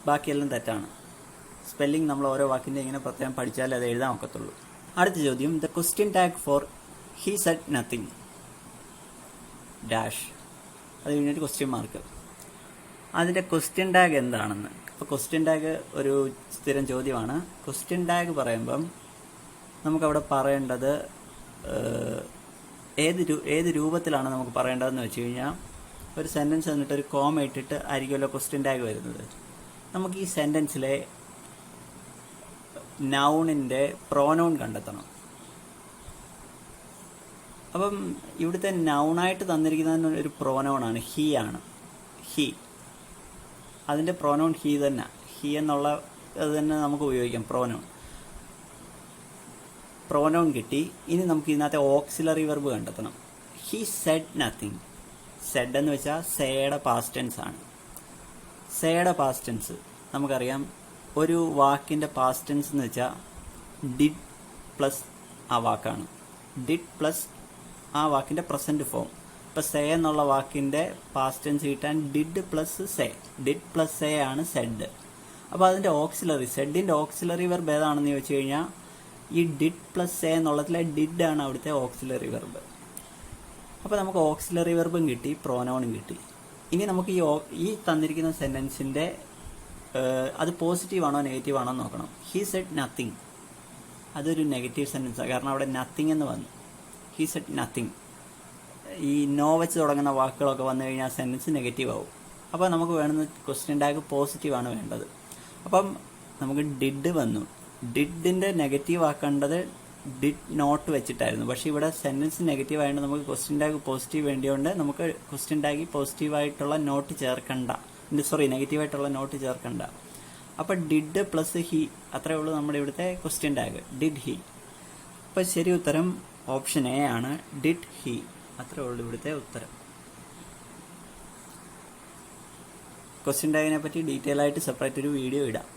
ബാക്കിയെല്ലാം തെറ്റാണ്. സ്പെല്ലിംഗ് നമ്മൾ ഓരോ വാക്കിൻ്റെ ഇങ്ങനെ പ്രത്യേകം പഠിച്ചാലേ അത് എഴുതാൻ ഒക്കത്തുള്ളൂ. അടുത്ത ചോദ്യം, the question tag for he said nothing dash, അത് കഴിഞ്ഞിട്ട് ക്വസ്റ്റ്യൻ മാർക്ക്. അതിൻ്റെ ക്വസ്റ്റ്യൻ ടാഗ് എന്താണെന്ന്, ഇപ്പോൾ ക്വസ്റ്റ്യൻ ടാഗ് ഒരു സ്ഥിരം ചോദ്യമാണ്. ക്വസ്റ്റ്യൻ ടാഗ് പറയുമ്പം നമുക്കവിടെ പറയേണ്ടത് ഏത് രൂപത്തിലാണ് നമുക്ക് പറയേണ്ടതെന്ന് വെച്ച് കഴിഞ്ഞാൽ, ഒരു സെൻറ്റൻസ് തന്നിട്ട് ഒരു കോമ ഇട്ടിട്ട് ആയിരിക്കുമല്ലോ ക്വസ്റ്റ്യൻ ടാഗ് വരുന്നത്. നമുക്ക് ഈ സെൻറ്റൻസിലെ നൗണിൻ്റെ പ്രോനൗൺ കണ്ടെത്തണം. അപ്പം ഇവിടുത്തെ നൗണായിട്ട് തന്നിരിക്കുന്ന ഒരു പ്രോനൗണാണ്, ഹി ആണ്. ഹി, അതിൻ്റെ പ്രോനൗൺ ഹി തന്നെ, ഹി എന്നുള്ള അത് തന്നെ നമുക്ക് ഉപയോഗിക്കാം. പ്രോനൗൺ കിട്ടി. ഇനി നമുക്ക് ഇതിനകത്തെ ഓക്സിലറി വെർബ് കണ്ടെത്തണം. He said nothing. സെഡ് എന്ന് വെച്ചാൽ സേയുടെ പാസ്റ്റ് ടെൻസ് ആണ്. സേയുടെ പാസ്റ്റ് ടെൻസ് നമുക്കറിയാം, ഒരു വാക്കിൻ്റെ പാസ്റ്റ് ടെൻസ് എന്ന് വെച്ചാൽ ഡിഡ് പ്ലസ് ആ വാക്കാണ്. ഡിഡ് പ്ലസ് ആ വാക്കിൻ്റെ പ്രസൻറ്റ് ഫോം. ഇപ്പോൾ സേ എന്നുള്ള വാക്കിൻ്റെ പാസ്റ്റ് ടെൻസ് കിട്ടാൻ did plus say, did plus say ആണ് സെഡ്. അപ്പോൾ അതിൻ്റെ ഓക്സിലറി, സെഡിൻ്റെ ഓക്സിലറി വെർബ് ഏതാണെന്ന് ചോദിച്ചു കഴിഞ്ഞാൽ ഈ ഡിഡ് പ്ലസ് സേ എന്നുള്ളതിലെ ഡിഡ് ആണ് അവിടുത്തെ ഓക്സിലറി വെർബ്. അപ്പോൾ നമുക്ക് ഓക്സിലറി വെർബും കിട്ടി, പ്രോനൗണും കിട്ടി. ഇനി നമുക്ക് ഈ തന്നിരിക്കുന്ന സെൻറ്റൻസിൻ്റെ അത് പോസിറ്റീവ് ആണോ നെഗറ്റീവ് ആണോ നോക്കണം. ഹി സെഡ് നത്തിങ്, അതൊരു നെഗറ്റീവ് സെൻറ്റൻസാണ്, കാരണം അവിടെ നത്തിങ് എന്ന് വന്നു. ഹി സെഡ് നത്തിങ്, ഈ നോ വെച്ച് തുടങ്ങുന്ന വാക്കുകളൊക്കെ വന്നു കഴിഞ്ഞാൽ സെൻറ്റൻസ് നെഗറ്റീവ് ആവും. അപ്പോൾ നമുക്ക് വേണ്ടുന്ന ക്വസ്റ്റ്യൻ ടാഗ് പോസിറ്റീവാണ് വേണ്ടത്. അപ്പം നമുക്ക് ഡിഡ് വന്നു. ഡിഡിൻ്റെ നെഗറ്റീവ് ആക്കേണ്ടത് ഡിഡ് നോട്ട് വെച്ചിട്ടായിരുന്നു. പക്ഷേ ഇവിടെ സെൻറ്റൻസ് നെഗറ്റീവ് ആയതുകൊണ്ട് നമുക്ക് ക്വസ്റ്റ്യൻ ടാഗ് പോസിറ്റീവ് വേണ്ടിയുണ്ട്. നമുക്ക് ക്വസ്റ്റ്യൻ ടാഗിൽ പോസിറ്റീവായിട്ടുള്ള നോട്ട് ചേർക്കണ്ട, നെഗറ്റീവായിട്ടുള്ള നോട്ട് ചേർക്കണ്ട. അപ്പോൾ ഡിഡ് പ്ലസ് ഹി, അത്രയേ ഉള്ളൂ നമ്മുടെ ഇവിടുത്തെ ക്വസ്റ്റ്യൻ ടാഗ്, ഡിഡ് ഹി. അപ്പോൾ ശരി ഉത്തരം ഓപ്ഷൻ എ ആണ്, ഡിഡ് ഹി. അത്രേ ഉള്ളൂ ഇവിടുത്തെ ഉത്തരം. ക്വസ്റ്റ്യൻ ടാഗിനെ പറ്റി ഡീറ്റെയിൽ ആയിട്ട് സെപ്പറേറ്റ് ഒരു വീഡിയോ ഇടാം.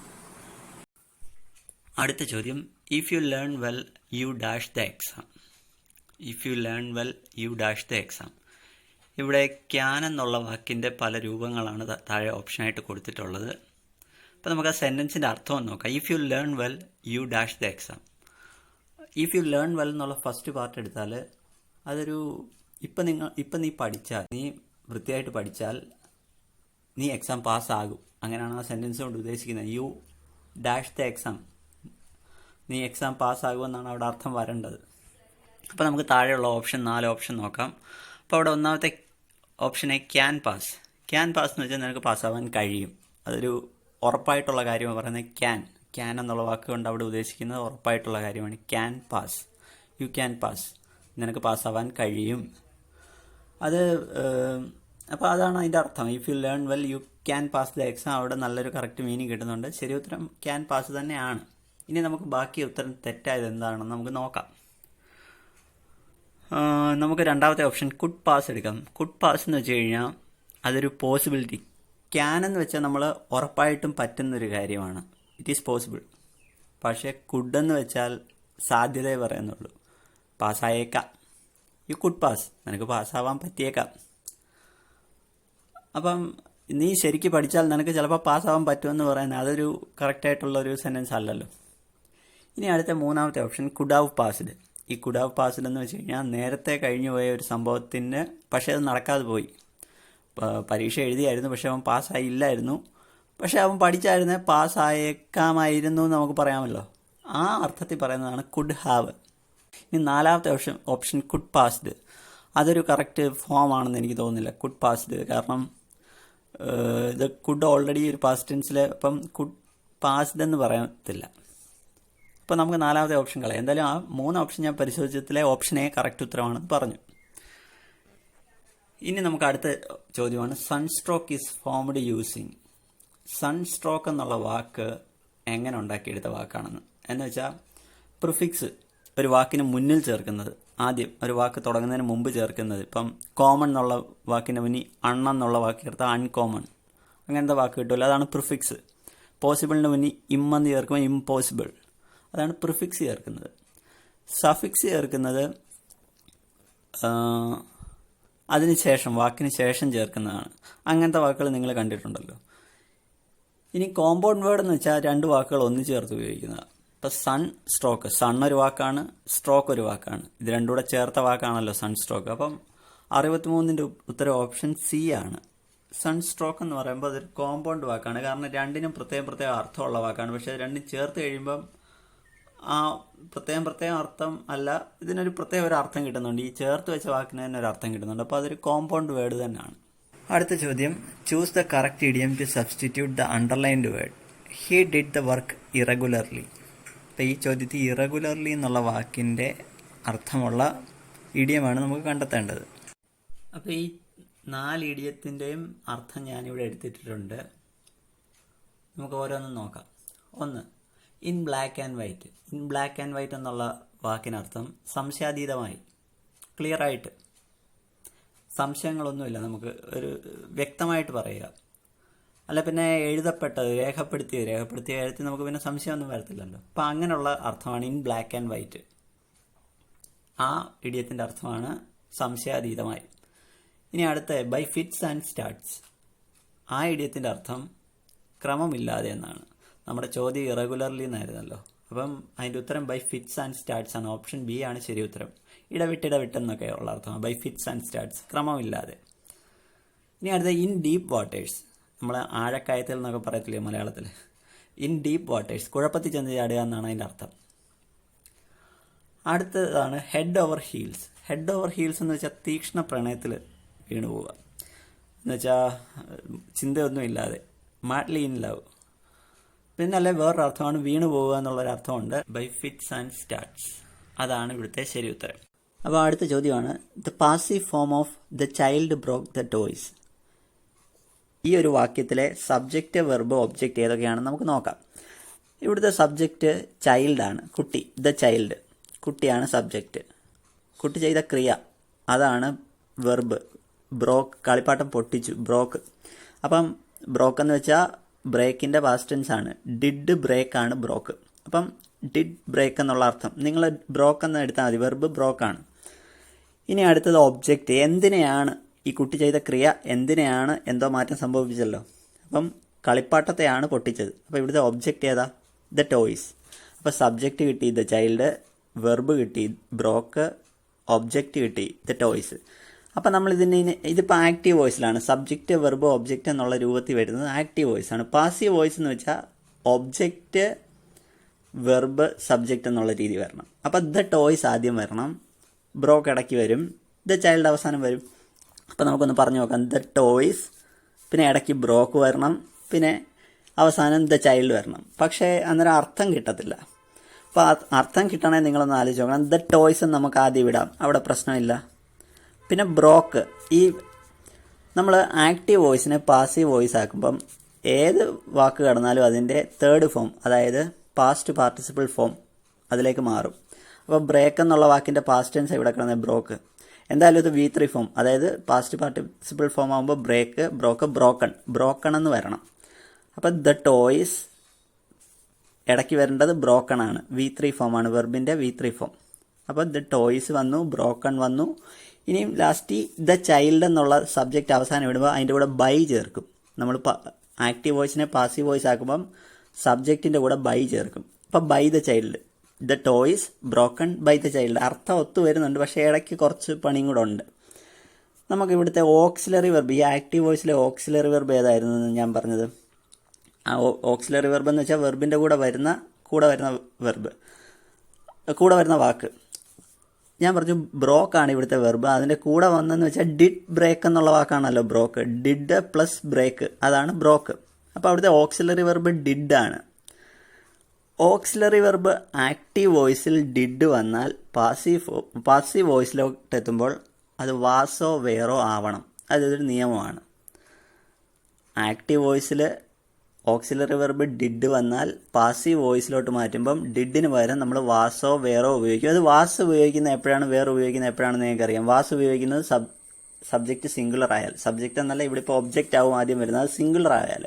അടുത്ത ചോദ്യം, if you learn well you dash the exam. If you learn well you dash the exam. ഇവിടെ ക്യാൻ എന്നുള്ള വാക്കിൻ്റെ പല രൂപങ്ങളാണ് താഴെ ഓപ്ഷനായിട്ട് കൊടുത്തിട്ടുള്ളത്. അപ്പോൾ നമുക്ക് ആ സെൻറ്റൻസിൻ്റെ അർത്ഥം ഒന്ന് നോക്കാം. If you learn well you dash the exam. If you learn well എന്നുള്ള ഫസ്റ്റ് പാർട്ട് എടുത്താൽ അതൊരു ഇപ്പം നീ പഠിച്ചാൽ, നീ വൃത്തിയായിട്ട് പഠിച്ചാൽ നീ എക്സാം പാസ്സാകും, അങ്ങനെയാണ് ആ സെൻറ്റൻസ് കൊണ്ട് ഉദ്ദേശിക്കുന്നത്. യു ഡാഷ് ദ എക്സാം, നീ എക്സാം പാസ്സാകുമെന്നാണ് അവിടെ അർത്ഥം വരേണ്ടത്. അപ്പോൾ നമുക്ക് താഴെയുള്ള ഓപ്ഷൻ 4 ഓപ്ഷൻ നോക്കാം. അപ്പോൾ അവിടെ ഒന്നാമത്തെ option A, can pass. Can pass എന്ന് വെച്ചാൽ നിനക്ക് പാസ്സാവാൻ കഴിയും, അതൊരു ഉറപ്പായിട്ടുള്ള കാര്യമാണ് പറയുന്നത്. ക്യാൻ എന്നുള്ള വാക്ക് കൊണ്ട് അവിടെ ഉദ്ദേശിക്കുന്നത് ഉറപ്പായിട്ടുള്ള കാര്യമാണ്. Can pass, you can pass, നിനക്ക് പാസ്സാവാൻ കഴിയും. അത് അപ്പോൾ അതാണ് അതിൻ്റെ അർത്ഥം. If you learn well you can pass the exam. അവിടെ നല്ലൊരു കറക്റ്റ് മീനിങ് കിട്ടുന്നുണ്ട്. ശരി ഉത്തരം ക്യാൻ പാസ് തന്നെയാണ്. ഇനി നമുക്ക് ബാക്കി ഉത്തരം തെറ്റായത് എന്താണെന്ന് നമുക്ക് നോക്കാം. നമുക്ക് രണ്ടാമത്തെ ഓപ്ഷൻ കുഡ് പാസ് എടുക്കാം. കുഡ് പാസ് എന്ന് വെച്ച് കഴിഞ്ഞാൽ അതൊരു പോസിബിലിറ്റി. ക്യാൻ എന്ന് വെച്ചാൽ നമ്മൾ ഉറപ്പായിട്ടും പറ്റുന്നൊരു കാര്യമാണ്, ഇറ്റ് ഈസ് പോസിബിൾ. പക്ഷേ കുഡ് എന്ന് വെച്ചാൽ സാധ്യതയെ പറയുന്നുള്ളൂ. പാസ്സായേക്കാം, യു കുഡ് പാസ്, നിനക്ക് പാസ്സാവാൻ പറ്റിയേക്കാം. അപ്പം നീ ശരിക്കും പഠിച്ചാൽ നിനക്ക് ചിലപ്പോൾ പാസ്സാവാൻ പറ്റുമെന്ന് പറയുന്നത് അതൊരു കറക്റ്റായിട്ടുള്ളൊരു സെൻറ്റൻസ് അല്ലല്ലോ. ഇനി അടുത്ത മൂന്നാമത്തെ ഓപ്ഷൻ കുഡ് ഹാവ് പാസ്ഡ്. ഈ കുഡ് ഹാവ് പാസ്ഡ് എന്ന് വെച്ച് കഴിഞ്ഞാൽ നേരത്തെ കഴിഞ്ഞു പോയ ഒരു സംഭവത്തിന് പക്ഷേ അത് നടക്കാതെ പോയി. പരീക്ഷ എഴുതിയായിരുന്നു, പക്ഷെ അവൻ പാസ്സായില്ലായിരുന്നു, പക്ഷെ അവൻ പഠിച്ചായിരുന്നേ പാസ്സായേക്കാമായിരുന്നു എന്ന് നമുക്ക് പറയാമല്ലോ. ആ അർത്ഥത്തിൽ പറയുന്നതാണ് കുഡ് ഹാവ്. ഇനി നാലാമത്തെ ഓപ്ഷൻ കുഡ് പാസ്ഡ്. അതൊരു കറക്റ്റ് ഫോം ആണെന്ന് എനിക്ക് തോന്നുന്നില്ല, കുഡ് പാസ്ഡ്. കാരണം ഇത് കുഡ് ഓൾറെഡി ഒരു പാസ്റ്റ് ടെൻസിൽ, അപ്പം കുഡ് പാസ്ഡ് എന്ന് പറയത്തില്ല. അപ്പോൾ നമുക്ക് നാലാമത്തെ ഓപ്ഷൻ കളയാം. എന്തായാലും ആ 3 ഓപ്ഷൻ ഞാൻ പരിശോധിച്ചതിലെ ഓപ്ഷൻ എ കറക്റ്റ് ഉത്തരമാണെന്ന് പറഞ്ഞു. ഇനി നമുക്ക് അടുത്ത ചോദ്യമാണ്, sunstroke is formed using. Sunstroke എന്നുള്ള വാക്ക് എങ്ങനെ ഉണ്ടാക്കിയെടുത്ത വാക്കാണെന്ന്. എന്ന് വെച്ചാൽ പ്രിഫിക്സ് ഒരു വാക്കിന് മുന്നിൽ ചേർക്കുന്നത്, ആദ്യം ഒരു വാക്ക് തുടങ്ങുന്നതിന് മുമ്പ് ചേർക്കുന്നത്. ഇപ്പം കോമൺ എന്നുള്ള വാക്കിൻ്റെ മുന്നിൽ അണ്ണെന്നുള്ള വാക്ക് ചേർത്താൽ അൺകോമൺ, അങ്ങനത്തെ വാക്ക് കിട്ടുമല്ലോ, അതാണ് പ്രിഫിക്സ്. പോസിബിളിന് മുന്നിൽ ഇമ്മെന്ന് ചേർക്കുമ്പോൾ ഇംപോസിബിൾ, അതാണ് പ്രിഫിക്സ് ചേർക്കുന്നത്. സഫിക്സ് ചേർക്കുന്നത് അതിന് ശേഷം, വാക്കിന് ശേഷം ചേർക്കുന്നതാണ്. അങ്ങനത്തെ വാക്കുകൾ നിങ്ങൾ കണ്ടിട്ടുണ്ടല്ലോ. ഇനി കോമ്പൗണ്ട് വേർഡ് എന്ന് വെച്ചാൽ രണ്ട് വാക്കുകൾ ഒന്നിച്ച് ചേർത്ത് ഉപയോഗിക്കുന്നതാണ്. ഇപ്പം സൺ സ്ട്രോക്ക്, സൺ ഒരു വാക്കാണ്, സ്ട്രോക്ക് ഒരു വാക്കാണ്. ഇത് രണ്ടും കൂടെ ചേർത്ത വാക്കാണല്ലോ സൺ സ്ട്രോക്ക്. അപ്പം 63ന്റെ ഉത്തരം ഓപ്ഷൻ സി ആണ്. സൺ സ്ട്രോക്ക് എന്ന് പറയുമ്പോൾ അതൊരു കോമ്പൗണ്ട് വാക്കാണ്. കാരണം രണ്ടിനും പ്രത്യേകം അർത്ഥമുള്ള വാക്കാണ്. പക്ഷെ രണ്ടും ചേർത്ത് കഴിയുമ്പം ആ പ്രത്യേകം അർത്ഥം അല്ല, ഇതിനൊരു പ്രത്യേക ഒരു അർത്ഥം കിട്ടുന്നുണ്ട്. ഈ ചേർത്ത് വെച്ച വാക്കിന് തന്നെ ഒരു അർത്ഥം കിട്ടുന്നുണ്ട്. അപ്പോൾ അതൊരു കോമ്പൗണ്ട് വേർഡ് തന്നെയാണ്. അടുത്ത ചോദ്യം, choose the correct idiom to substitute the underlined word. He did the work irregularly. അപ്പോൾ ഈ ചോദ്യത്തിൽ ഇറഗുലർലി എന്നുള്ള വാക്കിൻ്റെ അർത്ഥമുള്ള ഇഡിയമാണ് നമുക്ക് കണ്ടെത്തേണ്ടത്. അപ്പോൾ ഈ 4 ഇഡിയത്തിൻ്റെയും അർത്ഥം ഞാനിവിടെ എടുത്തിട്ടുണ്ട്. നമുക്ക് ഓരോന്നും നോക്കാം. ഒന്ന്, in black and white. In black and white എന്നുള്ള വാക്കിനർത്ഥം സംശയാതീതമായി, ക്ലിയറായിട്ട്, സംശയങ്ങളൊന്നുമില്ല, നമുക്ക് ഒരു വ്യക്തമായിട്ട് പറയുക. അല്ല പിന്നെ എഴുതപ്പെട്ടത്, രേഖപ്പെടുത്തിയ കാര്യത്തിൽ നമുക്ക് പിന്നെ സംശയമൊന്നും വരത്തില്ലല്ലോ. അപ്പം അങ്ങനെയുള്ള അർത്ഥമാണ് ഇൻ ബ്ലാക്ക് ആൻഡ് വൈറ്റ്. ആ ഇഡിയത്തിൻ്റെ അർത്ഥമാണ് സംശയാതീതമായി. ഇനി അടുത്ത ബൈ ഫിറ്റ്സ് ആൻഡ് സ്റ്റാർട്ട്സ്. ആ ഇഡിയത്തിൻ്റെ അർത്ഥം ക്രമമില്ലാതെ എന്നാണ്. നമ്മുടെ ചോദ്യം ഇറഗുലർലി എന്നായിരുന്നല്ലോ. അപ്പം അതിൻ്റെ ഉത്തരം ബൈ ഫിറ്റ്സ് ആൻഡ് സ്റ്റാർട്ട്സ് ആണ്. ഓപ്ഷൻ ബി ആണ് ശരി ഉത്തരം. ഇടവിട്ടെന്നൊക്കെ ഉള്ള അർത്ഥമാണ് ബൈ ഫിറ്റ്സ് ആൻഡ് സ്റ്റാർട്ട്സ്, ക്രമമില്ലാതെ. ഇനി അടുത്ത ഇൻ ഡീപ്പ് വാട്ടേഴ്സ്. നമ്മൾ ആഴക്കയത്തിൽ എന്നൊക്കെ പറയത്തില്ലേ മലയാളത്തിൽ. ഇൻ ഡീപ്പ് വാട്ടേഴ്സ്, കുഴപ്പത്തിൽ ചെന്ന് ചാടുക എന്നാണ് അതിൻ്റെ അർത്ഥം. അടുത്തതാണ് head over heels. Head over heels എന്ന് വെച്ചാൽ തീക്ഷ്ണ പ്രണയത്തിൽ വീണു പോവുക എന്ന് വെച്ചാൽ ചിന്തയൊന്നും ഇല്ലാതെ, മാഡ്ലി ഇൻ ലവ്. പിന്നെ അല്ലെ വേറൊരു അർത്ഥമാണ് വീണു പോവുക എന്നുള്ളൊരർത്ഥമുണ്ട് ബൈ ഫിറ്റ്സ് ആൻഡ് സ്റ്റാർട്ട്സ്. അതാണ് ഇവിടുത്തെ ശരി ഉത്തരം. അപ്പോൾ അടുത്ത ചോദ്യമാണ് the passive form of the child broke the toys. ഈ ഒരു വാക്യത്തിലെ സബ്ജക്റ്റ്, വെർബ്, ഒബ്ജക്റ്റ് ഏതൊക്കെയാണെന്ന് നമുക്ക് നോക്കാം. ഇവിടുത്തെ സബ്ജക്റ്റ് ചൈൽഡാണ്, കുട്ടി. ദ ചൈൽഡ്, കുട്ടിയാണ് സബ്ജക്റ്റ്. കുട്ടി ചെയ്ത ക്രിയ അതാണ് വെർബ്. ബ്രോക്ക്, കളിപ്പാട്ടം പൊട്ടിച്ചു, ബ്രോക്ക്. അപ്പം ബ്രോക്ക് എന്ന് വെച്ചാൽ ബ്രേക്കിൻ്റെ പാസ്റ്റ് ടെൻസ് ആണ്. ഡിഡ് ബ്രേക്ക് ആണ് ബ്രോക്ക്. അപ്പം ഡിഡ് ബ്രേക്ക് എന്നുള്ള അർത്ഥം നിങ്ങൾ ബ്രോക്ക് എന്ന് എടുത്താൽ മതി. വെർബ് ബ്രോക്കാണ്. ഇനി അടുത്തത് ഒബ്ജക്റ്റ്. എന്തിനെയാണ് ഈ കുട്ടി ചെയ്ത ക്രിയ, എന്തിനെയാണ് എന്തോ മാറ്റം സംഭവിച്ചല്ലോ. അപ്പം കളിപ്പാട്ടത്തെയാണ് പൊട്ടിച്ചത്. അപ്പോൾ ഇവിടുത്തെ ഒബ്ജക്റ്റ് ഏതാ? The toys. അപ്പോൾ സബ്ജക്റ്റ് കിട്ടി ദ ചൈൽഡ്, വെർബ് കിട്ടി ബ്രോക്ക്, ഒബ്ജക്റ്റ് കിട്ടി ദ ടോയ്സ്. അപ്പം നമ്മൾ ഇതിപ്പോൾ ആക്റ്റീവ് വോയിസിലാണ്. സബ്ജക്റ്റ്, വെർബ്, ഒബ്ജക്റ്റ് എന്നുള്ള രൂപത്തിൽ വരുന്നത് ആക്റ്റീവ് വോയിസ് ആണ്. പാസീവ് വോയിസ് എന്ന് വെച്ചാൽ ഒബ്ജക്റ്റ്, വെർബ്, സബ്ജക്റ്റ് എന്നുള്ള രീതി വരണം. അപ്പം ദ ടോയ്സ് ആദ്യം വരണം, ബ്രോക്ക് ഇടയ്ക്ക് വരും, ദ ചൈൽഡ് അവസാനം വരും. അപ്പം നമുക്കൊന്ന് പറഞ്ഞു നോക്കാം. ദ ടോയ്സ്, പിന്നെ ഇടയ്ക്ക് ബ്രോക്ക് വരണം, പിന്നെ അവസാനം ദ ചൈൽഡ് വരണം. പക്ഷേ അന്നേരം അർത്ഥം കിട്ടത്തില്ല. അപ്പോൾ അർത്ഥം കിട്ടണമെങ്കിൽ നിങ്ങളൊന്ന് ആലോചിച്ച് നോക്കണം. ദ ടോയ്സ് നമുക്ക് ആദ്യം വിടാം, അവിടെ പ്രശ്നമില്ല. പിന്നെ ബ്രോക്ക്, ഈ നമ്മൾ ആക്റ്റീവ് വോയിസിനെ പാസീവ് വോയിസ് ആക്കുമ്പം ഏത് വാക്ക് കടന്നാലും അതിൻ്റെ തേർഡ് ഫോം, അതായത് പാസ്റ്റ് പാർട്ടിസിപ്പിൾ ഫോം അതിലേക്ക് മാറും. അപ്പോൾ ബ്രേക്ക് എന്നുള്ള വാക്കിൻ്റെ പാസ്റ്റ് ടെൻസ് ഇവിടെ കിടന്നത് ബ്രോക്ക്. എന്തായാലും ഇത് V3 ഫോം, അതായത് പാസ്റ്റ് പാർട്ടിസിപ്പിൾ ഫോം ആകുമ്പോൾ ബ്രേക്ക്, ബ്രോക്ക്, ബ്രോക്കൺ എന്ന് വരണം. അപ്പോൾ ദ ടോയ്സ് ഇടയ്ക്ക് വരേണ്ടത് ബ്രോക്കൺ ആണ്. V3 ഫോമാണ്, വെർബിൻ്റെ V3 ഫോം. അപ്പോൾ ദ ടോയ്സ് വന്നു, ബ്രോക്കൺ വന്നു. ഇനിയും ലാസ്റ്റ് ദ ചൈൽഡ് എന്നുള്ള സബ്ജക്റ്റ് അവസാനം ഇടുമ്പോൾ അതിൻ്റെ കൂടെ ബൈ ചേർക്കും. നമ്മൾ ആക്റ്റീവ് വോയിസിനെ പാസീവ് വോയിസ് ആക്കുമ്പം സബ്ജക്റ്റിൻ്റെ കൂടെ ബൈ ചേർക്കും. അപ്പം by the child, the toys broken by the child. അർത്ഥം ഒത്തു വരുന്നുണ്ട്, പക്ഷേ ഇടയ്ക്ക് കുറച്ച് പണിയും കൂടെ ഉണ്ട്. നമുക്ക് ഇവിടുത്തെ ഓക്സിലറി വെർബ്, ഈ ആക്റ്റീവ് വോയിസിലെ ഓക്സിലറി വെർബ് ഏതായിരുന്നു ഞാൻ പറഞ്ഞത്? ആ ഓക്സിലറി വെർബ് എന്ന് വെച്ചാൽ വെർബിൻ്റെ കൂടെ വരുന്ന വെർബ്, കൂടെ വരുന്ന വാക്ക്. ഞാൻ പറഞ്ഞു ബ്രോക്കാണ് ഇവിടുത്തെ വെർബ്. അതിൻ്റെ കൂടെ വന്നെന്ന് വെച്ചാൽ ഡിഡ് ബ്രേക്ക് എന്നുള്ള വാക്കാണല്ലോ ബ്രോക്ക്. ഡിഡ് പ്ലസ് ബ്രേക്ക്, അതാണ് ബ്രോക്ക്. അപ്പോൾ അവിടുത്തെ ഓക്സിലറി വെർബ് ഡിഡ് ആണ്. ഓക്സിലറി വെർബ് ആക്റ്റീവ് വോയിസിൽ ഡിഡ് വന്നാൽ പാസീവ് വോയിസിലോട്ട് എത്തുമ്പോൾ അത് വാസോ വേറോ ആവണം. അതൊരു നിയമമാണ്. ആക്റ്റീവ് വോയിസിൽ ഓക്സിലറി വെർബ് ഡിഡ് വന്നാൽ പാസീവ് വോയിസിലോട്ട് മാറ്റുമ്പം ഡിഡിന് പകരം നമ്മൾ വാസോ വേറോ ഉപയോഗിക്കും. അത് വാസ് ഉപയോഗിക്കുന്ന എപ്പോഴാണ്, വേറെ ഉപയോഗിക്കുന്നത് എപ്പോഴാണെന്ന് നിങ്ങൾക്കറിയാം. വാസ് ഉപയോഗിക്കുന്നത് സബ്ജക്റ്റ് സിംഗുലർ ആയാൽ, സബ്ജക്റ്റ് എന്നല്ല ഇവിടെ ഇപ്പോൾ ഒബ്ജക്റ്റ് ആവും ആദ്യം വരുന്നത്, അത് സിംഗുലർ ആയാൽ.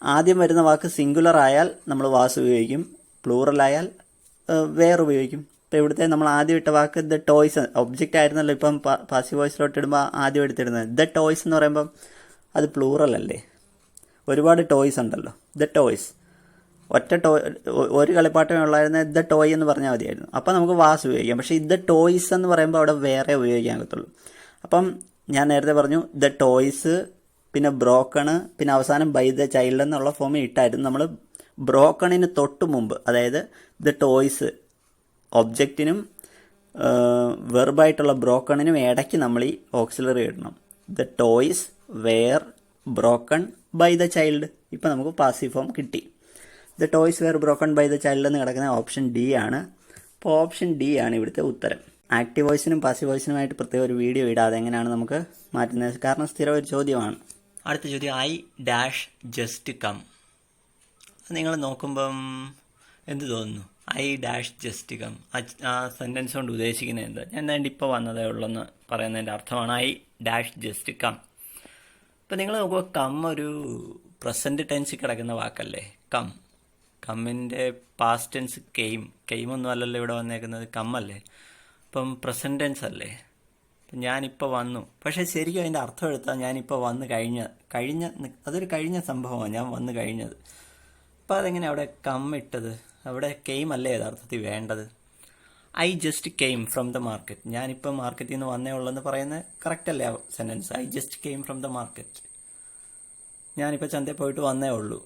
ആദ്യം വരുന്ന വാക്ക് സിംഗുലർ ആയാൽ നമ്മൾ വാസ് ഉപയോഗിക്കും, പ്ലൂറൽ ആയാൽ വേറെ ഉപയോഗിക്കും. ഇപ്പോൾ ഇവിടുത്തെ നമ്മൾ ആദ്യം ഇട്ട വാക്ക് ദ ടോയ്സ് ഒബ്ജക്റ്റ് ആയിരുന്നല്ലോ, ഇപ്പം പാസീവ് വോയിസിലോട്ട് ഇടുമ്പോൾ ആദ്യം എടുത്തിടുന്നത് ദ ടോയ്സ് എന്ന് പറയുമ്പം അത് പ്ലൂറൽ അല്ലേ, ഒരുപാട് ടോയ്സ് ഉണ്ടല്ലോ. ദ ടോയ്സ് ഒരു കളിപ്പാട്ടമേ ഉള്ളായിരുന്ന ദ ടോയ് എന്ന് പറഞ്ഞാൽ മതിയായിരുന്നു, അപ്പം നമുക്ക് വാസ് ഉപയോഗിക്കാം. പക്ഷേ ദ ടോയ്സ് എന്ന് പറയുമ്പോൾ അവിടെ വേറെ ഉപയോഗിക്കാൻ പറ്റുള്ളൂ. അപ്പം ഞാൻ നേരത്തെ പറഞ്ഞു ദ ടോയ്സ്, പിന്നെ ബ്രോക്കണ്, പിന്നെ അവസാനം ബൈ ദ ചൈൽഡ് എന്നുള്ള ഫോമിൽ ഇട്ടായിരുന്നു. നമ്മൾ ബ്രോക്കണിന് തൊട്ട് മുമ്പ്, അതായത് ദ ടോയ്സ് ഒബ്ജക്റ്റിനും വെർബായിട്ടുള്ള ബ്രോക്കണിനും ഇടയ്ക്ക് നമ്മൾ ഈ ഓക്സിലറി ഇടണം. The toys were broken by the child. ഇപ്പം നമുക്ക് പാസീവ് ഫോം കിട്ടി. The toys were broken by the child എന്ന് കിടക്കുന്ന ഓപ്ഷൻ ഡി ആണ്. അപ്പോൾ ഓപ്ഷൻ ഡി ആണ് ഇവിടുത്തെ ഉത്തരം. ആക്റ്റീവ് വോയിസിനും പാസീവ് വോയിസിനുമായിട്ട് പ്രത്യേക ഒരു വീഡിയോ ഇടാതെ എങ്ങനെയാണ് നമുക്ക് മാറ്റുന്നത്, കാരണം സ്ഥിരം ഒരു ചോദ്യമാണ്. അടുത്ത ചോദ്യം, ഐ ഡാഷ് ജസ്റ്റ് കം. നിങ്ങൾ നോക്കുമ്പം എന്ത് തോന്നുന്നു? ഐ ഡാഷ് ജസ്റ്റ് കം, ആ സെൻറ്റൻസ് കൊണ്ട് ഉദ്ദേശിക്കുന്നത് എന്താ? ഞാൻ എന്താണ്ട് ഇപ്പോൾ വന്നതേ ഉള്ളെന്ന് പറയുന്നതിൻ്റെ അർത്ഥമാണ് ഐ ഡാഷ് ജസ്റ്റ് കം. ഇപ്പം നിങ്ങൾ നോക്കുക, കം ഒരു പ്രസൻറ്റ് ടെൻസിൽ കിടക്കുന്ന വാക്കല്ലേ കം. കമ്മിൻ്റെ പാസ്റ്റ് ടെൻസ് കെയിമൊന്നും അല്ലല്ലോ ഇവിടെ വന്നേക്കുന്നത്, കമ്മല്ലേ. ഇപ്പം പ്രസൻറ്റ് ടെൻസ് അല്ലേ. അപ്പം ഞാനിപ്പോൾ വന്നു, പക്ഷേ ശരിക്കും അതിൻ്റെ അർത്ഥം എടുത്താൽ ഞാനിപ്പോൾ വന്ന് കഴിഞ്ഞ അതൊരു കഴിഞ്ഞ സംഭവമാണ്, ഞാൻ വന്ന് കഴിഞ്ഞത്. അപ്പോൾ അതെങ്ങനെ അവിടെ കം ഇട്ടത്? അവിടെ കെയിം അല്ലേ യഥാർത്ഥത്തിൽ വേണ്ടത്. I just came from the market, ഞാനിപ്പോൾ മാർക്കറ്റിൽ നിന്ന് വന്നേ ഉള്ളെന്ന് പറയുന്നത് കറക്റ്റ് അല്ലേ ആ sentence? I just came from the market, ഞാനിപ്പോൾ ചന്തയിൽ പോയിട്ട് വന്നേ ഉള്ളൂ,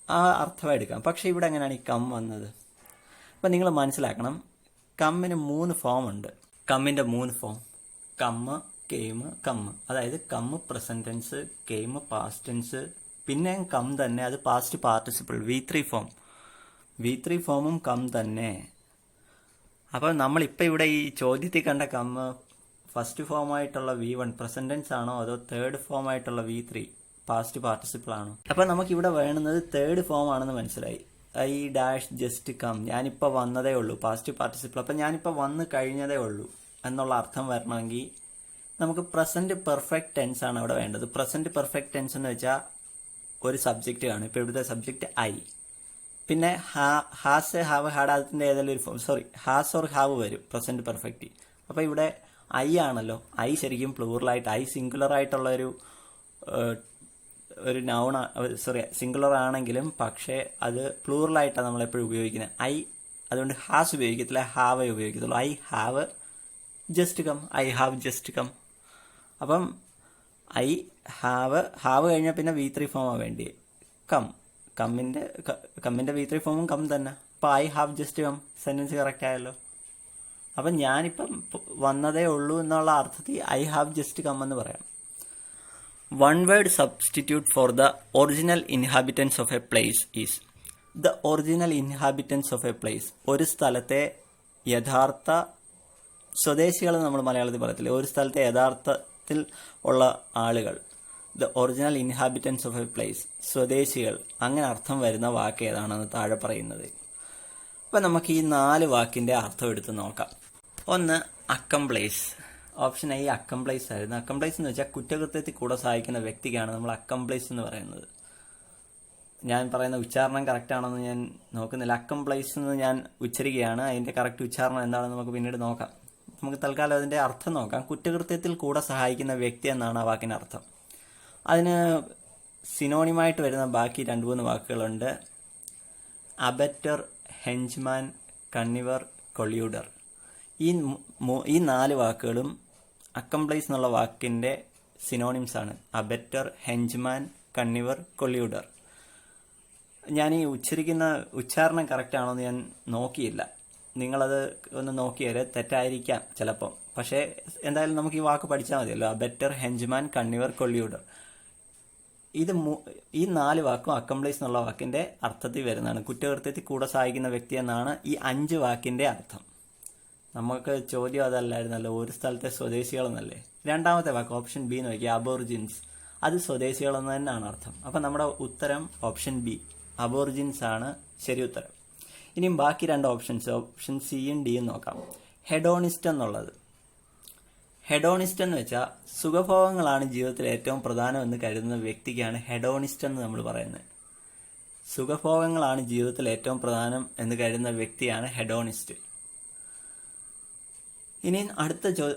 ആ അർത്ഥം എടുക്കാം. പക്ഷേ ഇവിടെ എങ്ങനെയാണ് ഈ കം വന്നത്? അപ്പം നിങ്ങൾ മനസ്സിലാക്കണം, കമ്മിന് 3 ഫോം ഉണ്ട്. കമ്മിൻ്റെ 3 ഫോം: കമ്മ്, കെയിം, കമ്മ്. അതായത് come present tense, came past tense, പിന്നെ കം തന്നെ അത് past participle V3 form. V3 ഫോമും കം തന്നെ. അപ്പോൾ നമ്മളിപ്പോൾ ഇവിടെ ഈ ചോദ്യത്തിൽ കണ്ട കമ്മ് ഫസ്റ്റ് ഫോമായിട്ടുള്ള V1 പ്രസന്റ് ടെൻസ് ആണോ, അതോ തേർഡ് ഫോമായിട്ടുള്ള V3 പാസ്റ്റ് പാർട്ടിസിപ്പിൾ ആണോ? അപ്പോൾ നമുക്കിവിടെ വേണ്ടുന്നത് തേർഡ് ഫോം ആണെന്ന് മനസ്സിലായി. ഐ ഡാഷ് ജസ്റ്റ് കം, ഞാനിപ്പോൾ വന്നതേ ഉള്ളൂ, പാസ്റ്റ് പാർട്ടിസിപ്പിൾ. അപ്പം ഞാനിപ്പോൾ വന്ന് കഴിഞ്ഞതേ ഉള്ളൂ എന്നുള്ള അർത്ഥം വരണമെങ്കിൽ നമുക്ക് പ്രസന്റ് പെർഫെക്റ്റ് ടെൻസ് ആണ് അവിടെ വേണ്ടത്. പ്രസന്റ് പെർഫെക്റ്റ് ടെൻസ് എന്ന് വെച്ചാൽ ഒരു സബ്ജക്റ്റ് ആണ്. ഇപ്പോൾ ഇവിടുത്തെ സബ്ജക്റ്റ് ഐ, പിന്നെ ഹാസ്, ഹാവ്, ഹാഡ്, അതിൻ്റെ ഏതെങ്കിലും ഒരു ഫോം, ഹാസ് ഓർ ഹാവ് വരും പ്രസന്റ് പെർഫെക്റ്റ്. അപ്പോൾ ഇവിടെ ഐ ആണല്ലോ, ഐ ശരിക്കും പ്ലൂറലായിട്ട്, ഐ സിംഗുലർ ആയിട്ടുള്ള ഒരു നൗൺ, സിംഗുലർ ആണെങ്കിലും പക്ഷേ അത് പ്ലൂറലായിട്ടാണ് നമ്മളെപ്പോഴും ഉപയോഗിക്കുന്നത്. ഐ അതുകൊണ്ട് ഹാസ് ഉപയോഗിക്കത്തില്ല, ഹാവേ ഉപയോഗിക്കത്തുള്ളൂ. I have just come, I have just come. അപ്പം ഐ ഹാവ് കഴിഞ്ഞാൽ പിന്നെ V3 ഫോമാണ് വേണ്ടി, കം. കമ്മിൻ്റെ V3 ഫോമും കം തന്നെ. അപ്പോൾ I have just come sentence correct ആയല്ലോ. അപ്പം ഞാനിപ്പം വന്നതേ ഉള്ളൂ എന്നുള്ള അർത്ഥത്തിൽ ഐ ഹാവ് ജസ്റ്റ് കം എന്ന് പറയാം. One word substitute for the original inhabitants of a place is. The original inhabitants of a place, ഒരു സ്ഥലത്തെ യഥാർത്ഥ സ്വദേശികൾ നമ്മൾ മലയാളത്തിൽ പറയത്തില്ലേ, ഒരു സ്ഥലത്തെ യഥാർത്ഥത്തിൽ ഉള്ള ആളുകൾ. The original inhabitants of A place, സ്വദേശികൾ, അങ്ങനെ അർത്ഥം വരുന്ന വാക്ക് ഏതാണെന്ന് താഴെ പറയുന്നത്. അപ്പം നമുക്ക് ഈ 4 വാക്കിൻ്റെ അർത്ഥം എടുത്ത് നോക്കാം. ഒന്ന്, അക്കംപ്ലേസ്. ഓപ്ഷൻ ഐ അക്കംപ്ലൈസ് ആയിരുന്നു. അക്കംപ്ലൈസ് എന്ന് വെച്ചാൽ കുറ്റകൃത്യത്തിൽ കൂടെ സഹായിക്കുന്ന വ്യക്തിക്കാണ് നമ്മൾ അക്കംപ്ലൈസ് എന്ന് പറയുന്നത്. ഞാൻ പറയുന്ന ഉച്ചാരണം കറക്റ്റ് ആണോ എന്ന് ഞാൻ നോക്കുന്നില്ല. അക്കംപ്ലൈസ് എന്ന് ഞാൻ ഉച്ചരിക്കുകയാണ്, അതിൻ്റെ കറക്റ്റ് ഉച്ചാരണം എന്താണെന്ന് നമുക്ക് പിന്നീട് നോക്കാം. നമുക്ക് തൽക്കാലം അതിൻ്റെ അർത്ഥം നോക്കാം. കുറ്റകൃത്യത്തിൽ കൂടെ സഹായിക്കുന്ന വ്യക്തി എന്നാണ് ആ വാക്കിൻ്റെ അർത്ഥം. അതിന് സിനോണിമായിട്ട് വരുന്ന ബാക്കി 2-3 വാക്കുകളുണ്ട്. അബറ്റർ, ഹെഞ്ച്മാൻ, കണ്ണിവർ, കൊള്യൂഡർ. ഈ 4 വാക്കുകളും അക്കംപ്ലൈസ് എന്നുള്ള വാക്കിൻ്റെ സിനോണിംസ് ആണ്. അബറ്റർ, ഹെഞ്ച്മാൻ, കണ്ണിവർ, കൊള്യൂഡർ. ഞാൻ ഈ ഉച്ചരിക്കുന്ന ഉച്ചാരണം കറക്റ്റ് ആണോ എന്ന് ഞാൻ നോക്കിയില്ല. നിങ്ങളത് ഒന്ന് നോക്കിയാൽ തെറ്റായിരിക്കാം ചിലപ്പം. പക്ഷേ എന്തായാലും നമുക്ക് ഈ വാക്ക് പഠിച്ചാൽ മതിയല്ലോ. അബറ്റർ, ഹെഞ്ച്മാൻ, കണ്ണിവർ, കൊള്യൂഡർ. ഈ 4 വാക്കും അക്കംപ്ലൈസ് എന്നുള്ള വാക്കിൻ്റെ അർത്ഥത്തിൽ വരുന്നതാണ്. കുറ്റകൃത്യത്തിൽ കൂടെ സഹായിക്കുന്ന വ്യക്തി എന്നാണ് ഈ 5 വാക്കിൻ്റെ അർത്ഥം. നമുക്ക് ചോദ്യം അതല്ലായിരുന്നല്ലോ, ഒരു സ്ഥലത്തെ സ്വദേശികളെന്നല്ലേ. രണ്ടാമത്തെ വാക്ക് ഓപ്ഷൻ ബി നോക്കിയാൽ അബോറിജിൻസ്. അത് സ്വദേശികളെന്ന് തന്നെയാണ് അർത്ഥം. അപ്പം നമ്മുടെ ഉത്തരം ഓപ്ഷൻ ബി, അബോറിജിൻസ് ആണ് ശരി ഉത്തരം. ഇനിയും ബാക്കി രണ്ട് ഓപ്ഷൻ സിയും ഡിയും നോക്കാം. ഹെഡോണിസ്റ്റ് എന്നുള്ളത്, ഹെഡോണിസ്റ്റ് എന്ന് വെച്ചാൽ സുഖഭോഗങ്ങളാണ് ജീവിതത്തിൽ ഏറ്റവും പ്രധാനം എന്ന് കരുതുന്ന വ്യക്തിക്കാണ് ഹെഡോണിസ്റ്റ് എന്ന് നമ്മൾ പറയുന്നത്. സുഖഭോഗങ്ങളാണ് ജീവിതത്തിൽ ഏറ്റവും പ്രധാനം എന്ന് കരുതുന്ന വ്യക്തിയാണ് ഹെഡോണിസ്റ്റ്. ഇനി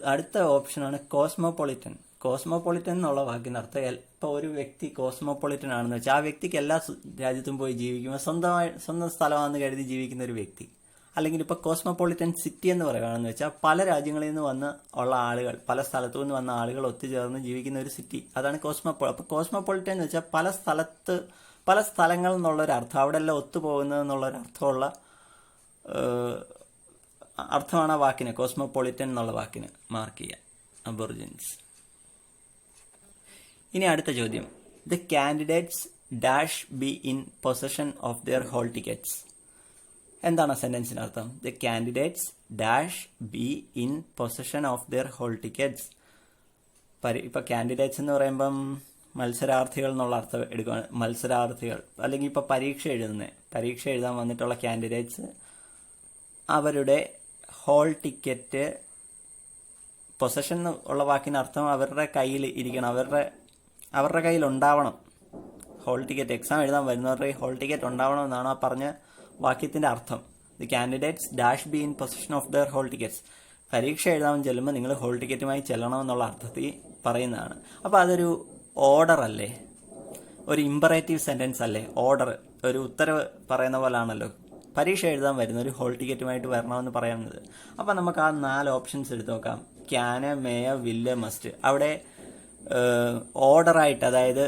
അടുത്ത ഓപ്ഷനാണ് കോസ്മോപൊളിറ്റൻ. കോസ്മോപൊളിറ്റൻ എന്നുള്ള വാക്കിന്റെ അർത്ഥം, ഇപ്പോൾ ഒരു വ്യക്തി കോസ്മോപൊളിറ്റൻ ആണെന്ന് വെച്ചാൽ ആ വ്യക്തിക്ക് എല്ലാ രാജ്യത്തും പോയി ജീവിക്കുമ്പോൾ സ്വന്തം സ്ഥലമാണെന്ന് കരുതി ജീവിക്കുന്ന ഒരു വ്യക്തി. അല്ലെങ്കിൽ ഇപ്പോൾ കോസ്മോപൊളിറ്റൻ സിറ്റി എന്ന് പറയുകയാണെന്ന് വെച്ചാൽ പല രാജ്യങ്ങളിൽ നിന്ന് വന്ന് ഉള്ള ആളുകൾ, പല സ്ഥലത്തു നിന്ന് വന്ന ആളുകൾ ഒത്തുചേർന്ന് ജീവിക്കുന്ന ഒരു സിറ്റി, അതാണ് അപ്പോൾ കോസ്മോപൊളിറ്റൻ എന്ന് വെച്ചാൽ പല സ്ഥലങ്ങളിൽ നിന്നുള്ളൊരു അർത്ഥം, അവിടെ എല്ലാം ഒത്തുപോകുന്നത് എന്നുള്ളൊരു അർത്ഥമുള്ള അർത്ഥമാണ് ആ വാക്കിന്, കോസ്മോപൊളിറ്റൻ എന്നുള്ള വാക്കിന് മാർക്ക് ചെയ്യുക, അബോറിജിൻസ്. ഇനി അടുത്ത ചോദ്യം, the candidates dash be in possession of their hall tickets. എന്താണ് സെന്റൻസിന് അർത്ഥം? The candidates dash be in possession of their hall tickets. ഇപ്പൊ കാൻഡിഡേറ്റ്സ് എന്ന് പറയുമ്പം മത്സരാർത്ഥികൾ എന്നുള്ള അർത്ഥം എടുക്കുകയാണ്. മത്സരാർത്ഥികൾ അല്ലെങ്കിൽ ഇപ്പൊ പരീക്ഷ എഴുതാൻ വന്നിട്ടുള്ള കാൻഡിഡേറ്റ്സ് അവരുടെ ഹോൾ ടിക്കറ്റ്, പൊസഷൻ ഉള്ള വാക്കിന് അർത്ഥം അവരുടെ കയ്യിൽ ഇരിക്കണം, അവരുടെ കയ്യിൽ ഉണ്ടാവണം. ഹോൾ ടിക്കറ്റ്, എക്സാം എഴുതാൻ വരുന്നവരുടെ ഹോൾ ടിക്കറ്റ് ഉണ്ടാവണം എന്നാണ് ആ പറഞ്ഞ വാക്യത്തിന്റെ അർത്ഥം. The candidates dash be in possession of their hall tickets. പരീക്ഷ എഴുതാൻ ചെല്ലുമ്പോൾ നിങ്ങൾ ഹോൾ ടിക്കറ്റുമായി ചെല്ലണമെന്നുള്ള അർത്ഥത്തിൽ പറയുന്നതാണ്. അപ്പോൾ അതൊരു ഓർഡർ അല്ലേ, ഒരു ഇമ്പറേറ്റീവ് സെന്റൻസ് അല്ലേ? ഓർഡർ, ഒരു ഉത്തരവ് പറയുന്ന പോലാണല്ലോ. പരീക്ഷ എഴുതാൻ വരുന്ന ഒരു ഹോൾ ടിക്കറ്റുമായിട്ട് വരണമെന്ന് പറയുന്നത്. അപ്പം നമുക്ക് ആ 4 ഓപ്ഷൻസ് എടുത്ത് നോക്കാം. ക്യാന്, മേയ, വില്ല്, മസ്റ്റ്. അവിടെ ഓർഡറായിട്ട്, അതായത്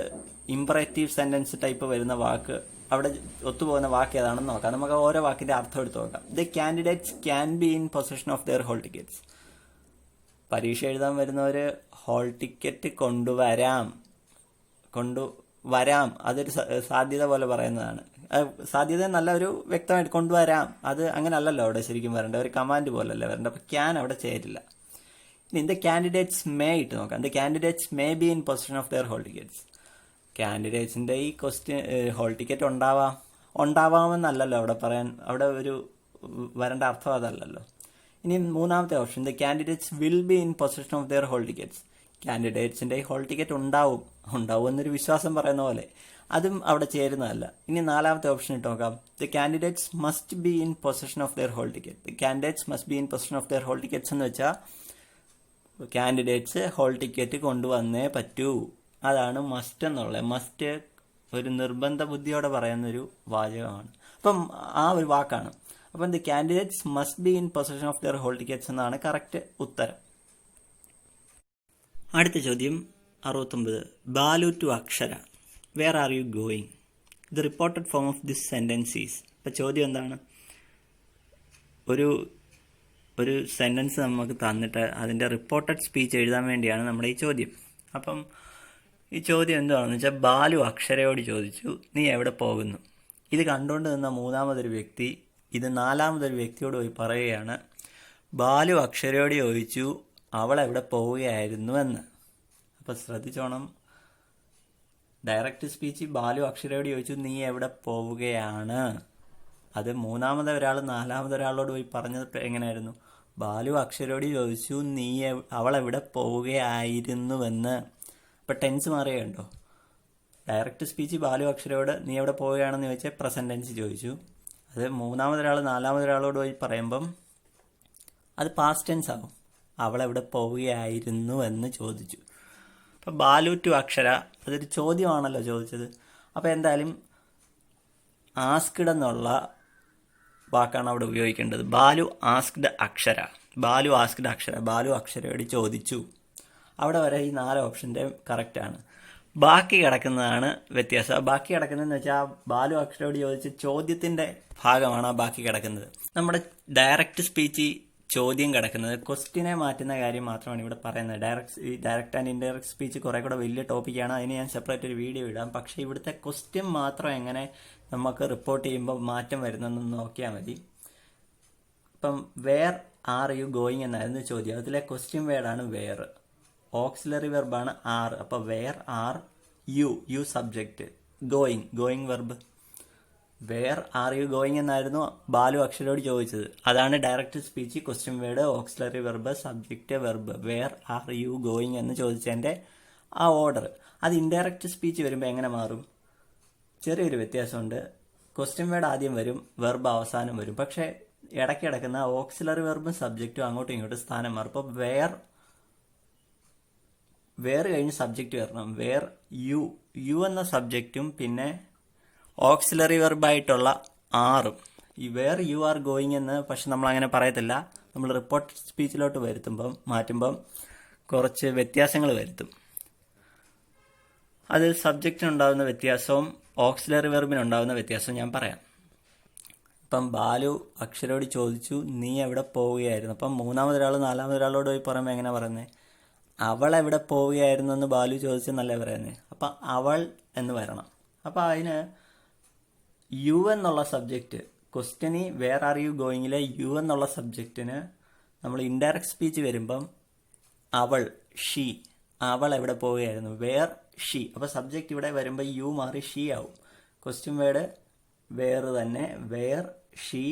ഇമ്പറേറ്റീവ് സെന്റൻസ് ടൈപ്പ് വരുന്ന വാക്ക്, അവിടെ ഒത്തുപോകുന്ന വാക്ക് ഏതാണെന്ന് നോക്കാം. നമുക്ക് ഓരോ വാക്കിന്റെ അർത്ഥം എടുത്ത് നോക്കാം. The candidates can be in possession of their hall tickets. പരീക്ഷ എഴുതാൻ വരുന്നവര് ഹോൾ ടിക്കറ്റ് കൊണ്ടുവരാം, അതൊരു സാധ്യത പോലെ പറയുന്നതാണ്. സാധ്യത നല്ല ഒരു വ്യക്തമായിട്ട് കൊണ്ടുവരാം, അത് അങ്ങനെ അല്ലല്ലോ അവിടെ ശരിക്കും വരേണ്ട, ഒരു കമാൻഡ് പോലല്ലേ വരേണ്ട. അപ്പൊ ക്യാൻ അവിടെ ചേരില്ല. ഇനി ദ കാൻഡിഡേറ്റ്സ് മേ ഇട്ട് നോക്കാം. The candidates may be in position of their hall tickets. കാൻഡിഡേറ്റ്സിന്റെ ഈ ഹോൾ ടിക്കറ്റ് ഉണ്ടാവാമെന്നല്ലല്ലോ അവിടെ പറയാൻ, അവിടെ ഒരു വരേണ്ട അർത്ഥം അതല്ലല്ലോ. ഇനി മൂന്നാമത്തെ option, the candidates will be in position of their hall tickets. കാൻഡിഡേറ്റ്സിന്റെ ഹോൾ ടിക്കറ്റ് ഉണ്ടാവും എന്നൊരു വിശ്വാസം പറയുന്ന പോലെ, അതും അവിടെ ചേരുന്നതല്ല. ഇനി നാലാമത്തെ ഓപ്ഷൻ ഇട്ട് നോക്കാം. The candidates must be in position of their hall ticket. The candidates must be in position of their hall tickets എന്ന് വെച്ചാൽ കാൻഡിഡേറ്റ്സ് ഹോൾ ടിക്കറ്റ് കൊണ്ടുവന്നേ പറ്റൂ, അതാണ് മസ്റ്റ് എന്നുള്ളത്. മസ്റ്റ് ഒരു നിർബന്ധ ബുദ്ധിയോടെ പറയുന്നൊരു വാചകമാണ്. അപ്പം ആ ഒരു വാക്കാണ്. അപ്പം the candidates must be in position of their hall tickets എന്നാണ് കറക്റ്റ് ഉത്തരം. അടുത്ത ചോദ്യം 69. Balu to Akshara, where are you going? The reported form of this sentence is. ഇപ്പം ചോദ്യം എന്താണ്? ഒരു സെന്റൻസ് നമുക്ക് തന്നിട്ട് അതിൻ്റെ റിപ്പോർട്ടഡ് സ്പീച്ച് എഴുതാൻ വേണ്ടിയാണ് നമ്മുടെ ഈ ചോദ്യം. അപ്പം ഈ ചോദ്യം എന്താണെന്ന് വെച്ചാൽ, ബാലു അക്ഷരയോട് ചോദിച്ചു, നീ എവിടെ പോകുന്നു? ഇത് കണ്ടുകൊണ്ട് നിന്ന മൂന്നാമതൊരു വ്യക്തി ഇത് നാലാമതൊരു വ്യക്തിയോട് പോയി പറയുകയാണ്, ബാലു അക്ഷരയോട് ചോദിച്ചു അവൾ എവിടെ പോവുകയായിരുന്നു എന്ന്. അപ്പം ശ്രദ്ധിച്ചോണം, ഡയറക്റ്റ് സ്പീച്ച് ബാലു അക്ഷരയോട് ചോദിച്ചു നീ എവിടെ പോവുകയാണ്. അത് മൂന്നാമതൊരാൾ നാലാമതൊരാളോട് പോയി പറഞ്ഞത് എങ്ങനെയായിരുന്നു? ബാലു അക്ഷരയോട് ചോദിച്ചു അവൾ എവിടെ പോവുകയായിരുന്നുവെന്ന്. ഇപ്പം ടെൻസ് മാറിയുണ്ടോ? ഡയറക്റ്റ് സ്പീച്ച് ബാലു അക്ഷരയോട് നീ എവിടെ പോവുകയാണെന്ന് ചോദിച്ചാൽ പ്രസന്റ് ടെൻസ് ചോദിച്ചു. അത് മൂന്നാമതൊരാൾ നാലാമതൊരാളോട് പോയി പറയുമ്പം അത് പാസ്റ്റ് ടെൻസ് ആകും. അവൾ എവിടെ പോവുകയായിരുന്നു എന്ന് ചോദിച്ചു. അപ്പം ബാലു ടു അക്ഷര, അതൊരു ചോദ്യമാണല്ലോ ചോദിച്ചത്. അപ്പം എന്തായാലും ആസ്ക്ഡ് എന്നുള്ള വാക്കാണ് അവിടെ ഉപയോഗിക്കേണ്ടത്. ബാലു ആസ്ക്ഡ് അക്ഷര, ബാലു അക്ഷരയോട് ചോദിച്ചു. അവിടെ വരെ ഈ 4 ഓപ്ഷൻ്റെ കറക്റ്റാണ്. ബാക്കി കിടക്കുന്നതാണ് വ്യത്യാസം. ബാക്കി കിടക്കുന്നതെന്ന് വെച്ചാൽ ബാലു അക്ഷരയോട് ചോദിച്ച ചോദ്യത്തിൻ്റെ ഭാഗമാണ് ആ ബാക്കി കിടക്കുന്നത്. നമ്മുടെ ഡയറക്റ്റ് സ്പീച്ച് ചോദ്യം കിടക്കുന്നത്, ക്വസ്റ്റിനെ മാറ്റുന്ന കാര്യം മാത്രമാണ് ഇവിടെ പറയുന്നത്. ഡയറക്റ്റ് ആൻഡ് ഇൻഡയറക്റ്റ് സ്പീച്ച് കുറെ കൂടെ വലിയ ടോപ്പിക്കാണ്, അതിന് ഞാൻ സെപ്പറേറ്റ് ഒരു വീഡിയോ ഇടാം. പക്ഷേ ഇവിടുത്തെ ക്വസ്റ്റ്യൻ മാത്രം എങ്ങനെ നമുക്ക് റിപ്പോർട്ട് ചെയ്യുമ്പോൾ മാറ്റം വരുന്നെന്ന് നോക്കിയാൽ മതി. ഇപ്പം വേർ ആർ യു ഗോയിങ് എന്നായിരുന്നു ചോദ്യം. അതിലെ ക്വസ്റ്റ്യൻ വേർഡാണ് വേർ, ഓക്സിലറി വെർബാണ് ആർ. അപ്പോൾ where are you subject, going verb. Where are you going എന്നായിരുന്നു ബാലു അക്ഷരോട് ചോദിച്ചത്. അതാണ് direct speech, question word, auxiliary verb, subject, verb. Where are you going എന്ന് ചോദിച്ചതിൻ്റെ ആ ഓർഡർ. അത് ഇൻഡയറക്റ്റ് സ്പീച്ച് വരുമ്പോൾ എങ്ങനെ മാറും? ചെറിയൊരു വ്യത്യാസമുണ്ട്. ക്വസ്റ്റ്യൻ വേർഡ് ആദ്യം വരും, വെർബ് അവസാനം വരും. പക്ഷേ ഇടയ്ക്ക് കിടക്കുന്ന ഓക്സിലറി വെർബും സബ്ജക്റ്റും അങ്ങോട്ടും ഇങ്ങോട്ടും സ്ഥാനം മാറും. ഇപ്പോൾ വേർ കഴിഞ്ഞ് സബ്ജക്റ്റ് വരണം. വേർ യു എന്ന സബ്ജക്റ്റും പിന്നെ ഓക്സിലറി വെർബായിട്ടുള്ള ആറും. ഈ വേർ യു ആർ ഗോയിങ് എന്ന് പക്ഷെ നമ്മൾ അങ്ങനെ പറയത്തില്ല. നമ്മൾ റിപ്പോർട്ട് സ്പീച്ചിലോട്ട് മാറ്റുമ്പം കുറച്ച് വ്യത്യാസങ്ങൾ വരുത്തും. അത് സബ്ജക്റ്റിനുണ്ടാകുന്ന വ്യത്യാസവും ഓക്സിലറി വെർബിനുണ്ടാകുന്ന വ്യത്യാസവും ഞാൻ പറയാം. ഇപ്പം ബാലു അക്ഷരോട് ചോദിച്ചു, നീ എവിടെ പോവുകയായിരുന്നു? അപ്പം മൂന്നാമതൊരാൾ നാലാമതൊരാളോട് പോയി പറയുമ്പോൾ എങ്ങനെ പറയുന്നത്? അവൾ എവിടെ പോവുകയായിരുന്നു എന്ന് ബാലു ചോദിച്ചെന്നല്ലേ പറയുന്നത്. അപ്പം അവൾ എന്ന് വരണം. അപ്പം അതിന് യു എന്നുള്ള സബ്ജക്റ്റ്, ക്വസ്റ്റ്യനി വേർ ആർ യു ഗോയിങ്ങിലെ യു എന്നുള്ള സബ്ജക്റ്റിന് നമ്മൾ ഇൻഡയറക്റ്റ് സ്പീച്ച് വരുമ്പം അവൾ എവിടെ പോവുകയായിരുന്നു, വേർ ഷീ. അപ്പോൾ സബ്ജക്റ്റ് ഇവിടെ വരുമ്പോൾ യു മാറി ഷീ ആവും. ക്വസ്റ്റ്യൻ വേർഡ് വേർ തന്നെ, വേർ ഷീ.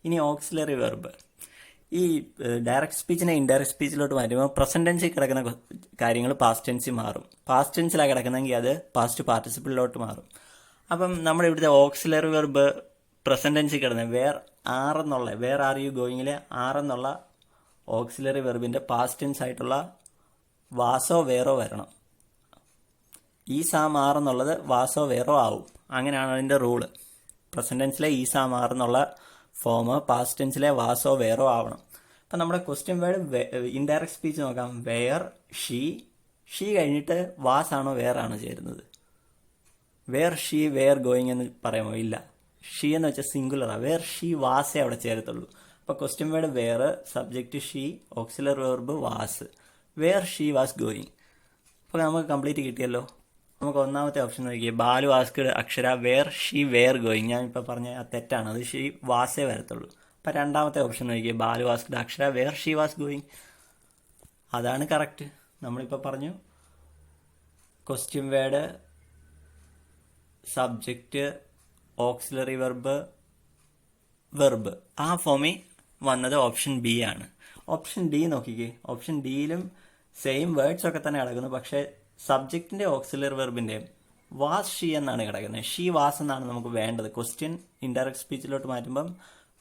ഇനി ഓക്സിലറി വെർബ്. ഈ ഡയറക്റ്റ് സ്പീച്ചിനെ ഇൻഡയറക്റ്റ് സ്പീച്ചിലോട്ട് മാറ്റുമ്പോൾ പ്രസന്റ് ടെൻസിൽ കിടക്കുന്ന കാര്യങ്ങൾ പാസ്റ്റ് ടെൻസിൽ മാറും. പാസ്റ്റ് ടെൻസിലാണ് കിടക്കുന്നതെങ്കിൽ അത് പാസ്റ്റ് പാർട്ടിസിപ്പിളിലോട്ട് മാറും. അപ്പം നമ്മുടെ ഇവിടുത്തെ ഓക്സിലറി വെർബ് പ്രസന്റ് ടെൻസിൽ കിടന്നത് വേർ ആർ യു ഗോയിങ്ങിലെ എന്നുള്ള ഓക്സിലറി വെർബിന്റെ പാസ്റ്റ് ടെൻസ് ആയിട്ടുള്ള വാസോ വേറോ വരണം. ഈ സാം എന്നുള്ളത് വാസോ വേറോ ആവും. അങ്ങനെയാണ് അതിന്റെ റൂള്. പ്രസന്റ് ടെൻസിലെ ഈ സാം എന്നുള്ള ഫോം പാസ്റ്റ് ടെൻസിലെ വാസോ വേറോ ആവണം. അപ്പം നമ്മുടെ ക്വസ്റ്റ്യൻ വേർഡ് ഇൻഡയറക്റ്റ് സ്പീച്ച് നോക്കാം. വേർ ഷീ കഴിഞ്ഞിട്ട് വാസ് ആണോ വേർ ആണോ ചേരുന്നത്? വേർ ഷീ വേർ ഗോയിങ് എന്ന് പറയാമോ? ഇല്ല. ഷീ എന്ന് വെച്ചാൽ സിംഗുലറാണ്. വേർ ഷീ വാസേ അവിടെ ചേരത്തുള്ളൂ. അപ്പോൾ question word where, subject she, auxiliary verb was. Where she was going. അപ്പോൾ നമുക്ക് കംപ്ലീറ്റ് കിട്ടിയല്ലോ. നമുക്ക് ഒന്നാമത്തെ ഓപ്ഷൻ നോക്കിയേ. Balu asked Akshara where she were going. ഞാൻ ഇപ്പോൾ പറഞ്ഞ തെറ്റാണ്. അത് ഷീ വാസേ വരത്തുള്ളൂ. അപ്പം രണ്ടാമത്തെ ഓപ്ഷൻ നോക്കിയേ. Balu asked Akshara where she was going. അതാണ് കറക്റ്റ്. നമ്മളിപ്പോൾ പറഞ്ഞു question word, subject, auxiliary verb ആ ഫോമിൽ വന്നത് ഓപ്ഷൻ ബി ആണ്. ഓപ്ഷൻ ഡി നോക്കിക്കേ. ഓപ്ഷൻ ഡിയിലും സെയിം വേർഡ്സ് ഒക്കെ തന്നെ കിടക്കുന്നു. പക്ഷേ സബ്ജക്റ്റിന്റെ ഓക്സിലറി വെർബിന്റെയും വാസ് ഷീ എന്നാണ് കിടക്കുന്നത്. ഷീ വാസ് എന്നാണ് നമുക്ക് വേണ്ടത്. ക്വസ്റ്റ്യൻ ഇൻഡയറക്റ്റ് സ്പീച്ചിലോട്ട് മാറ്റുമ്പം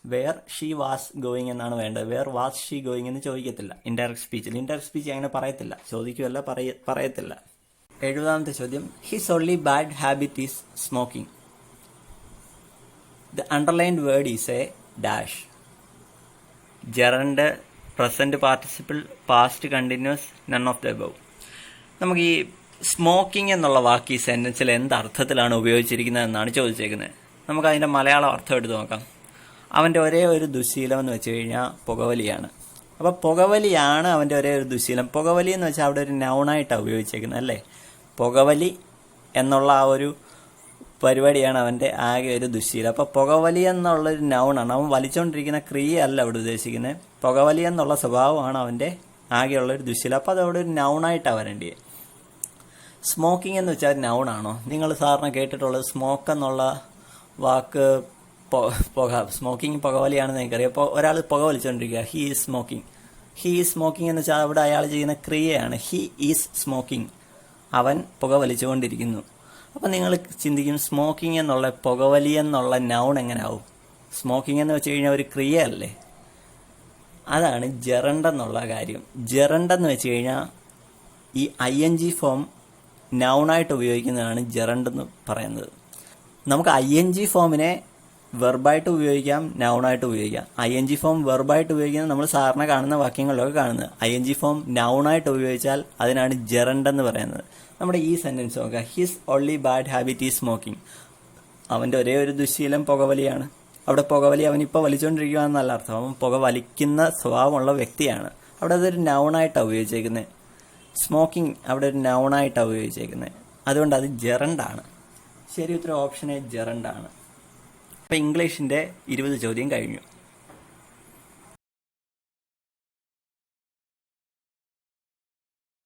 വേർ ഷീ വാസ് ഗോയിങ് എന്നാണ് വേണ്ടത്. വേർ വാസ് ഷീ ഗോയിങ് എന്ന് ചോദിക്കത്തില്ല ഇൻഡയറക്റ്റ് സ്പീച്ചിൽ. ഇൻഡയറക്റ്റ് സ്പീച്ച് അങ്ങനെ പറയത്തില്ല, ചോദിക്കുമല്ല പറയത്തില്ല. 70ാമത്തെ ചോദ്യം. His only bad habit is smoking. The underlined word is A dash. Gerund, present participle, past continuous, none of the above. നമുക്ക് ഈ സ്മോക്കിംഗ് എന്നുള്ള വാക്ക് ഈ സെന്റൻസിൽ എന്തർത്ഥത്തിലാണ് ഉപയോഗിച്ചിരിക്കുന്നത് എന്നാണ് ചോദിച്ചേക്കുന്നത്. നമുക്ക് അതിന്റെ മലയാളം അർത്ഥം എടുത്ത് നോക്കാം. അവന്റെ ഒരേ ഒരു ദുശ്ശീലം എന്ന് വെച്ച് കഴിഞ്ഞാൽ പുകവലിയാണ്. അപ്പോൾ പുകവലിയാണ് അവന്റെ ഒരേ ഒരു ദുശ്ശീലം. പുകവലി എന്ന് വെച്ചാൽ അവിടെ ഒരു നൗണായിട്ടാണ് ഉപയോഗിച്ചേക്കുന്നത് അല്ലേ. പുകവലി എന്നുള്ള ആ ഒരു പരിപാടിയാണ് അവന്റെ ആകെ ഒരു ദുശ്ശീലം. അപ്പോൾ പുകവലി എന്നുള്ളൊരു നൗണാണ്. അവൻ വലിച്ചുകൊണ്ടിരിക്കുന്ന ക്രിയ അല്ല അവിടെ ഉദ്ദേശിക്കുന്നത്. പുകവലി എന്നുള്ള സ്വഭാവമാണ് അവന്റെ ആകെയുള്ളൊരു ദുശ്ശീലം. അപ്പോൾ അതവിടെ ഒരു നൗണായിട്ടാണ് വരേണ്ടത്. സ്മോക്കിംഗ് എന്ന് വെച്ചാൽ നൗണാണോ? നിങ്ങൾ സാറിന് കേട്ടിട്ടുള്ളത് സ്മോക്ക് എന്നുള്ള വാക്ക് സ്മോക്കിംഗ് പുകവലിയാണെന്ന് എനിക്കറിയാം. അപ്പോൾ ഒരാൾ പുക വലിച്ചുകൊണ്ടിരിക്കുക, ഹി ഈസ് സ്മോക്കിംഗ് എന്ന് വെച്ചാൽ അവിടെ അയാൾ ചെയ്യുന്ന ക്രിയയാണ്. ഹി ഈസ് സ്മോക്കിംഗ്, അവൻ പുക വലിച്ചുകൊണ്ടിരിക്കുന്നു. അപ്പം നിങ്ങൾ ചിന്തിക്കും സ്മോക്കിംഗ് എന്നുള്ള പുകവലി എന്നുള്ള നൗൺ എങ്ങനെ ആവും? സ്മോക്കിംഗ് എന്ന് വെച്ച് കഴിഞ്ഞാൽ ഒരു ക്രിയ അല്ലേ. അതാണ് ജെറണ്ട് എന്നുള്ള കാര്യം. ജെറണ്ട് എന്ന് വെച്ച് കഴിഞ്ഞാൽ ഈ ING ഫോം നൗണായിട്ട് ഉപയോഗിക്കുന്നതാണ് ജെറണ്ട് എന്ന് പറയുന്നത്. നമുക്ക് ING ഫോമിനെ വെർബായിട്ട് ഉപയോഗിക്കാം, നൗണായിട്ട് ഉപയോഗിക്കാം. ING ഫോം വെർബായിട്ട് ഉപയോഗിക്കുന്നത് നമ്മൾ സാറിന് കാണുന്ന വാക്യങ്ങളിലൊക്കെ കാണുന്നത്. ING ഫോം നൗണായിട്ട് ഉപയോഗിച്ചാൽ അതിനാണ് ജെറണ്ട് എന്ന് പറയുന്നത്. നമ്മുടെ ഈ സെന്റൻസ് നോക്കുക. His only bad habit is smoking. അവന്റെ ഒരേ ഒരു ദുശ്ശീലം പുകവലിയാണ്. അവിടെ പുകവലി അവനിപ്പോൾ വലിച്ചുകൊണ്ടിരിക്കുകയെന്നല്ല അർത്ഥം. അവൻ പുക വലിക്കുന്ന സ്വഭാവമുള്ള വ്യക്തിയാണ്. അവിടെ അതൊരു നൗണായിട്ടാണ് ഉപയോഗിച്ചേക്കുന്നത്. സ്മോക്കിംഗ് അവിടെ ഒരു നൗണായിട്ടാണ് ഉപയോഗിച്ചേക്കുന്നത്. അതുകൊണ്ട് അത് ജെറണ്ടാണ്. ശരി ഉത്തരം ഓപ്ഷൻ എ ജെറണ്ടാണ്. അപ്പം ഇംഗ്ലീഷിന്റെ 20 ചോദ്യം കഴിഞ്ഞു.